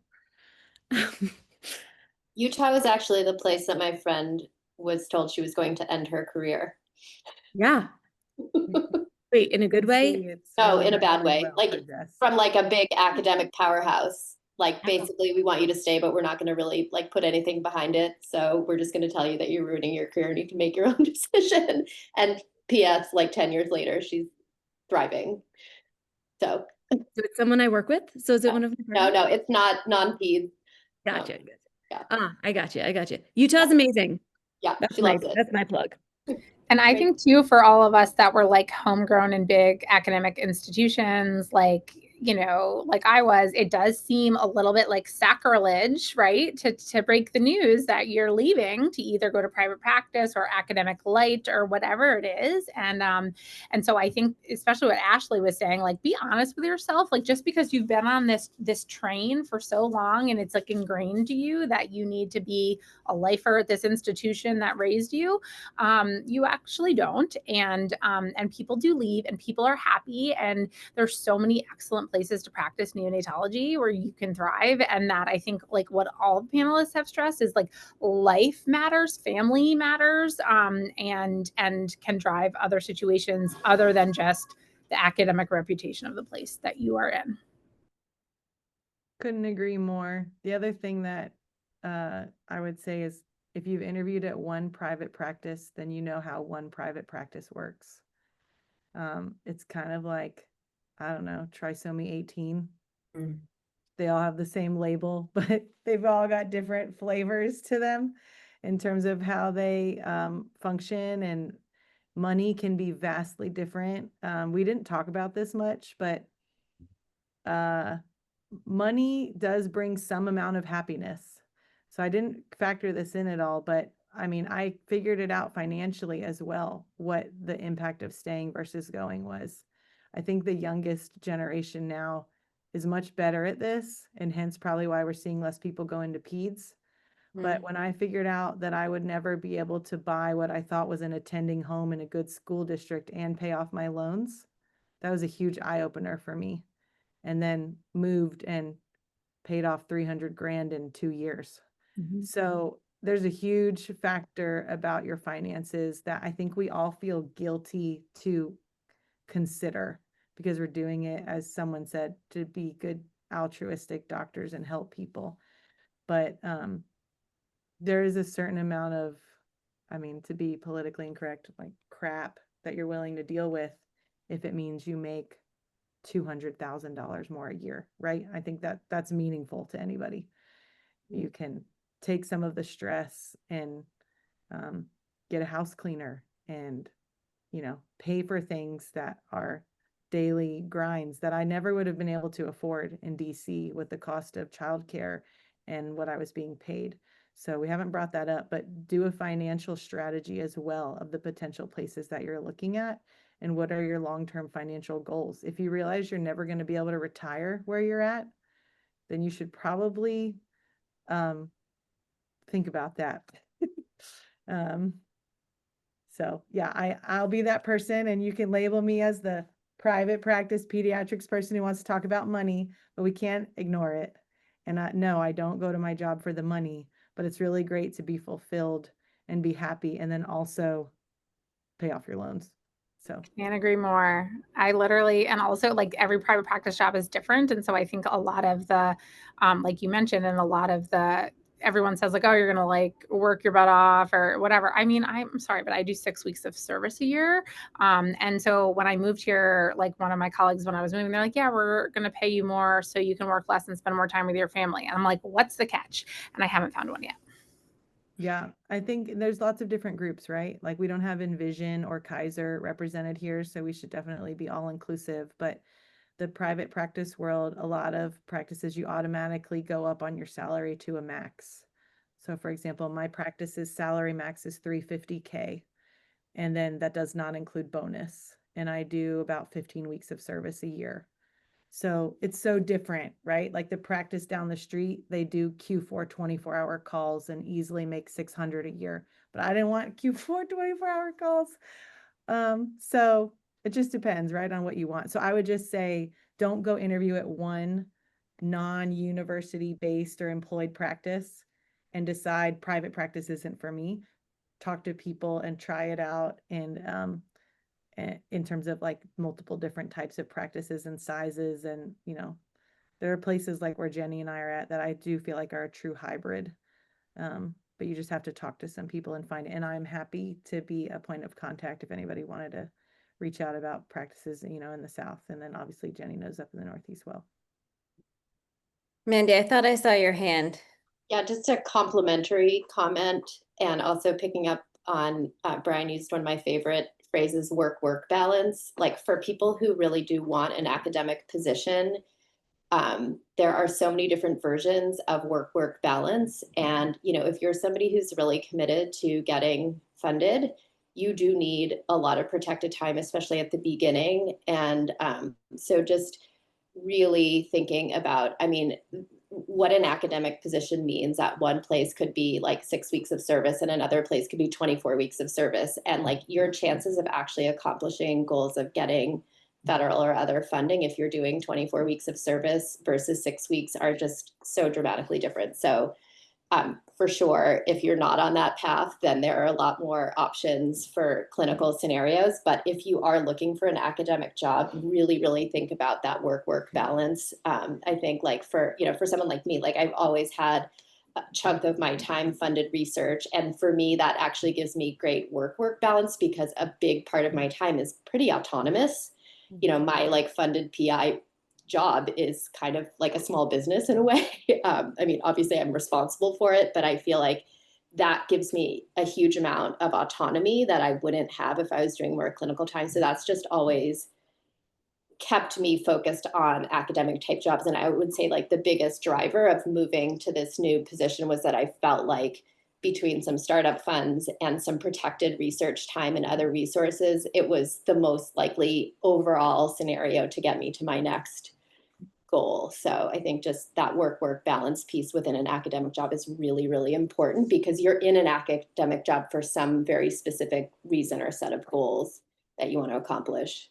Utah was actually the place that my friend was told she was going to end her career. Yeah. Wait, in a good way? It's No, really in a not bad going way. well Like for Jess. from like a big academic powerhouse. Like Oh. basically we want you to stay, but we're not going to really like put anything behind it. So we're just going to tell you that you're ruining your career and you can make your own decision. And PS, like 10 years later, she's thriving. So So it's someone I work with? So is it one of my no, partners? it's not non-peds. Gotcha. Yeah. I got you. Utah's amazing. Yeah, That's she my loves it. that's my plug. And I Great. think too, for all of us that were like homegrown in big academic institutions, like, like I was, it does seem a little bit like sacrilege, right? To break the news that you're leaving to either go to private practice or academic light or whatever it is. And so I think, especially what Ashley was saying, like, be honest with yourself. Like, just because you've been on this train for so long and it's like ingrained to you that you need to be a lifer at this institution that raised you, you actually don't. And people do leave, and people are happy, and there's so many excellent places to practice neonatology where you can thrive. And that, I think, like what all the panelists have stressed is like life matters, family matters, and can drive other situations other than just the academic reputation of the place that you are in. Couldn't agree more. The other thing that I would say is, if you've interviewed at one private practice, then you know how one private practice works. It's kind of like, I don't know, trisomy 18. they all have the same label, but they've all got different flavors to them in terms of how they function, and money can be vastly different. We didn't talk about this much, but money does bring some amount of happiness. So I didn't factor this in at all, but I mean, I figured it out financially as well, what the impact of staying versus going was. I think the youngest generation now is much better at this, and hence probably why we're seeing less people go into peds. But when I figured out that I would never be able to buy what I thought was an attending home in a good school district and pay off my loans, that was a huge eye opener for me. And then moved and paid off 300 grand in 2 years. So there's a huge factor about your finances that I think we all feel guilty to consider, because we're doing it, as someone said, to be good altruistic doctors and help people. But there is a certain amount of, I mean, to be politically incorrect, like crap that you're willing to deal with if it means you make $200,000 more a year, right? I think that that's meaningful to anybody. You can take some of the stress and get a house cleaner and, pay for things that are daily grinds that I never would have been able to afford in DC with the cost of childcare and what I was being paid. So we haven't brought that up, but do a financial strategy as well of the potential places that you're looking at and what are your long-term financial goals. If you realize you're never going to be able to retire where you're at, then you should probably think about that. So yeah, I'll be that person, and you can label me as the private practice pediatrics person who wants to talk about money, but we can't ignore it. And no, I don't go to my job for the money, but it's really great to be fulfilled and be happy, and then also pay off your loans. So Can't agree more. I literally, and also like every private practice job is different. And so I think a lot of the, like you mentioned, and a lot of the, everyone says like, oh, you're going to like work your butt off or whatever. I mean, I'm sorry, but I do 6 weeks of service a year. And so when I moved here, like one of my colleagues, when I was moving, they're like, yeah, we're going to pay you more so you can work less and spend more time with your family. And I'm like, what's the catch? And I haven't found one yet. yeah, I think there's lots of different groups, right? Like we don't have Envision or Kaiser represented here, so we should definitely be all inclusive. But the private practice world, a lot of practices, you automatically go up on your salary to a max. So for example, my practice's salary max is $350K, and then that does not include bonus. And I do about 15 weeks of service a year. So it's so different, right? Like the practice down the street, they do Q4 24-hour calls and easily make 600 a year. But I didn't want Q4 24-hour calls. So it just depends, right, on what you want. So I would just say, don't go interview at one non-university based or employed practice and decide private practice isn't for me. Talk to people and try it out. And in terms of like multiple different types of practices and sizes. And, there are places like where Jenny and I are at that I do feel like are a true hybrid. But you just have to talk to some people and find it. And I'm happy to be a point of contact if anybody wanted to reach out about practices, in the South. And then obviously Jenny knows up in the Northeast well. Mandy, I thought I saw your hand. Yeah, just a complimentary comment, and also picking up on Brian used one of my favorite phrases, work-work balance. Like for people who really do want an academic position, there are so many different versions of work-work balance. And, if you're somebody who's really committed to getting funded, you do need a lot of protected time, especially at the beginning. And so just really thinking about, what an academic position means at one place could be like 6 weeks of service and another place could be 24 weeks of service. And like your chances of actually accomplishing goals of getting federal or other funding, if you're doing 24 weeks of service versus 6 weeks, are just so dramatically different. So for sure, if you're not on that path, then there are a lot more options for clinical scenarios. But if you are looking for an academic job, really, really think about that work-work balance. I think like for someone like me, like I've always had a chunk of my time funded research. And for me, that actually gives me great work-work balance because a big part of my time is pretty autonomous. My like funded PI job is kind of like a small business in a way. I mean, obviously I'm responsible for it, but I feel like that gives me a huge amount of autonomy that I wouldn't have if I was doing more clinical time. So that's just always kept me focused on academic type jobs. And I would say like the biggest driver of moving to this new position was that I felt like between some startup funds and some protected research time and other resources, it was the most likely overall scenario to get me to my next goal. So I think just that work balance piece within an academic job is really, really important because you're in an academic job for some very specific reason or set of goals that you want to accomplish.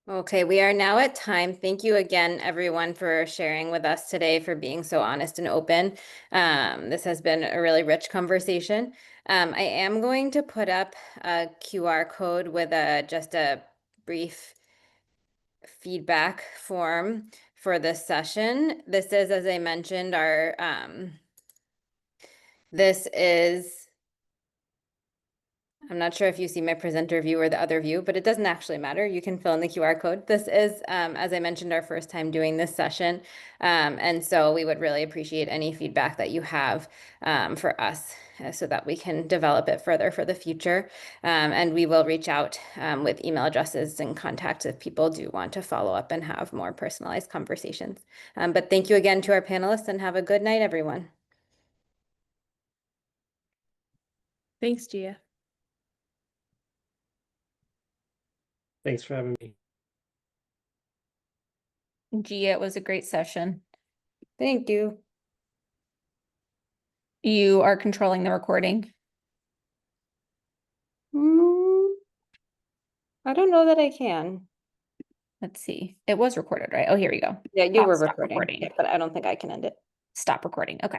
Okay, we are now at time. Thank you again, everyone, for sharing with us today, for being so honest and open. This has been a really rich conversation. I am going to put up a QR code with just a brief feedback form for this session. This is, as I mentioned, this is, I'm not sure if you see my presenter view or the other view, but it doesn't actually matter. You can fill in the QR code. This is, as I mentioned, our first time doing this session. And so we would really appreciate any feedback that you have for us so that we can develop it further for the future. And we will reach out with email addresses and contacts if people do want to follow up and have more personalized conversations. But thank you again to our panelists and have a good night, everyone. Thanks, Gia. Thanks for having me. Gia, it was a great session. Thank you. You are controlling the recording. I don't know that I can. Let's see. It was recorded, right? Oh, here we go. Yeah, you were Stop recording, recording. but I don't think I can end it. Stop recording. Okay.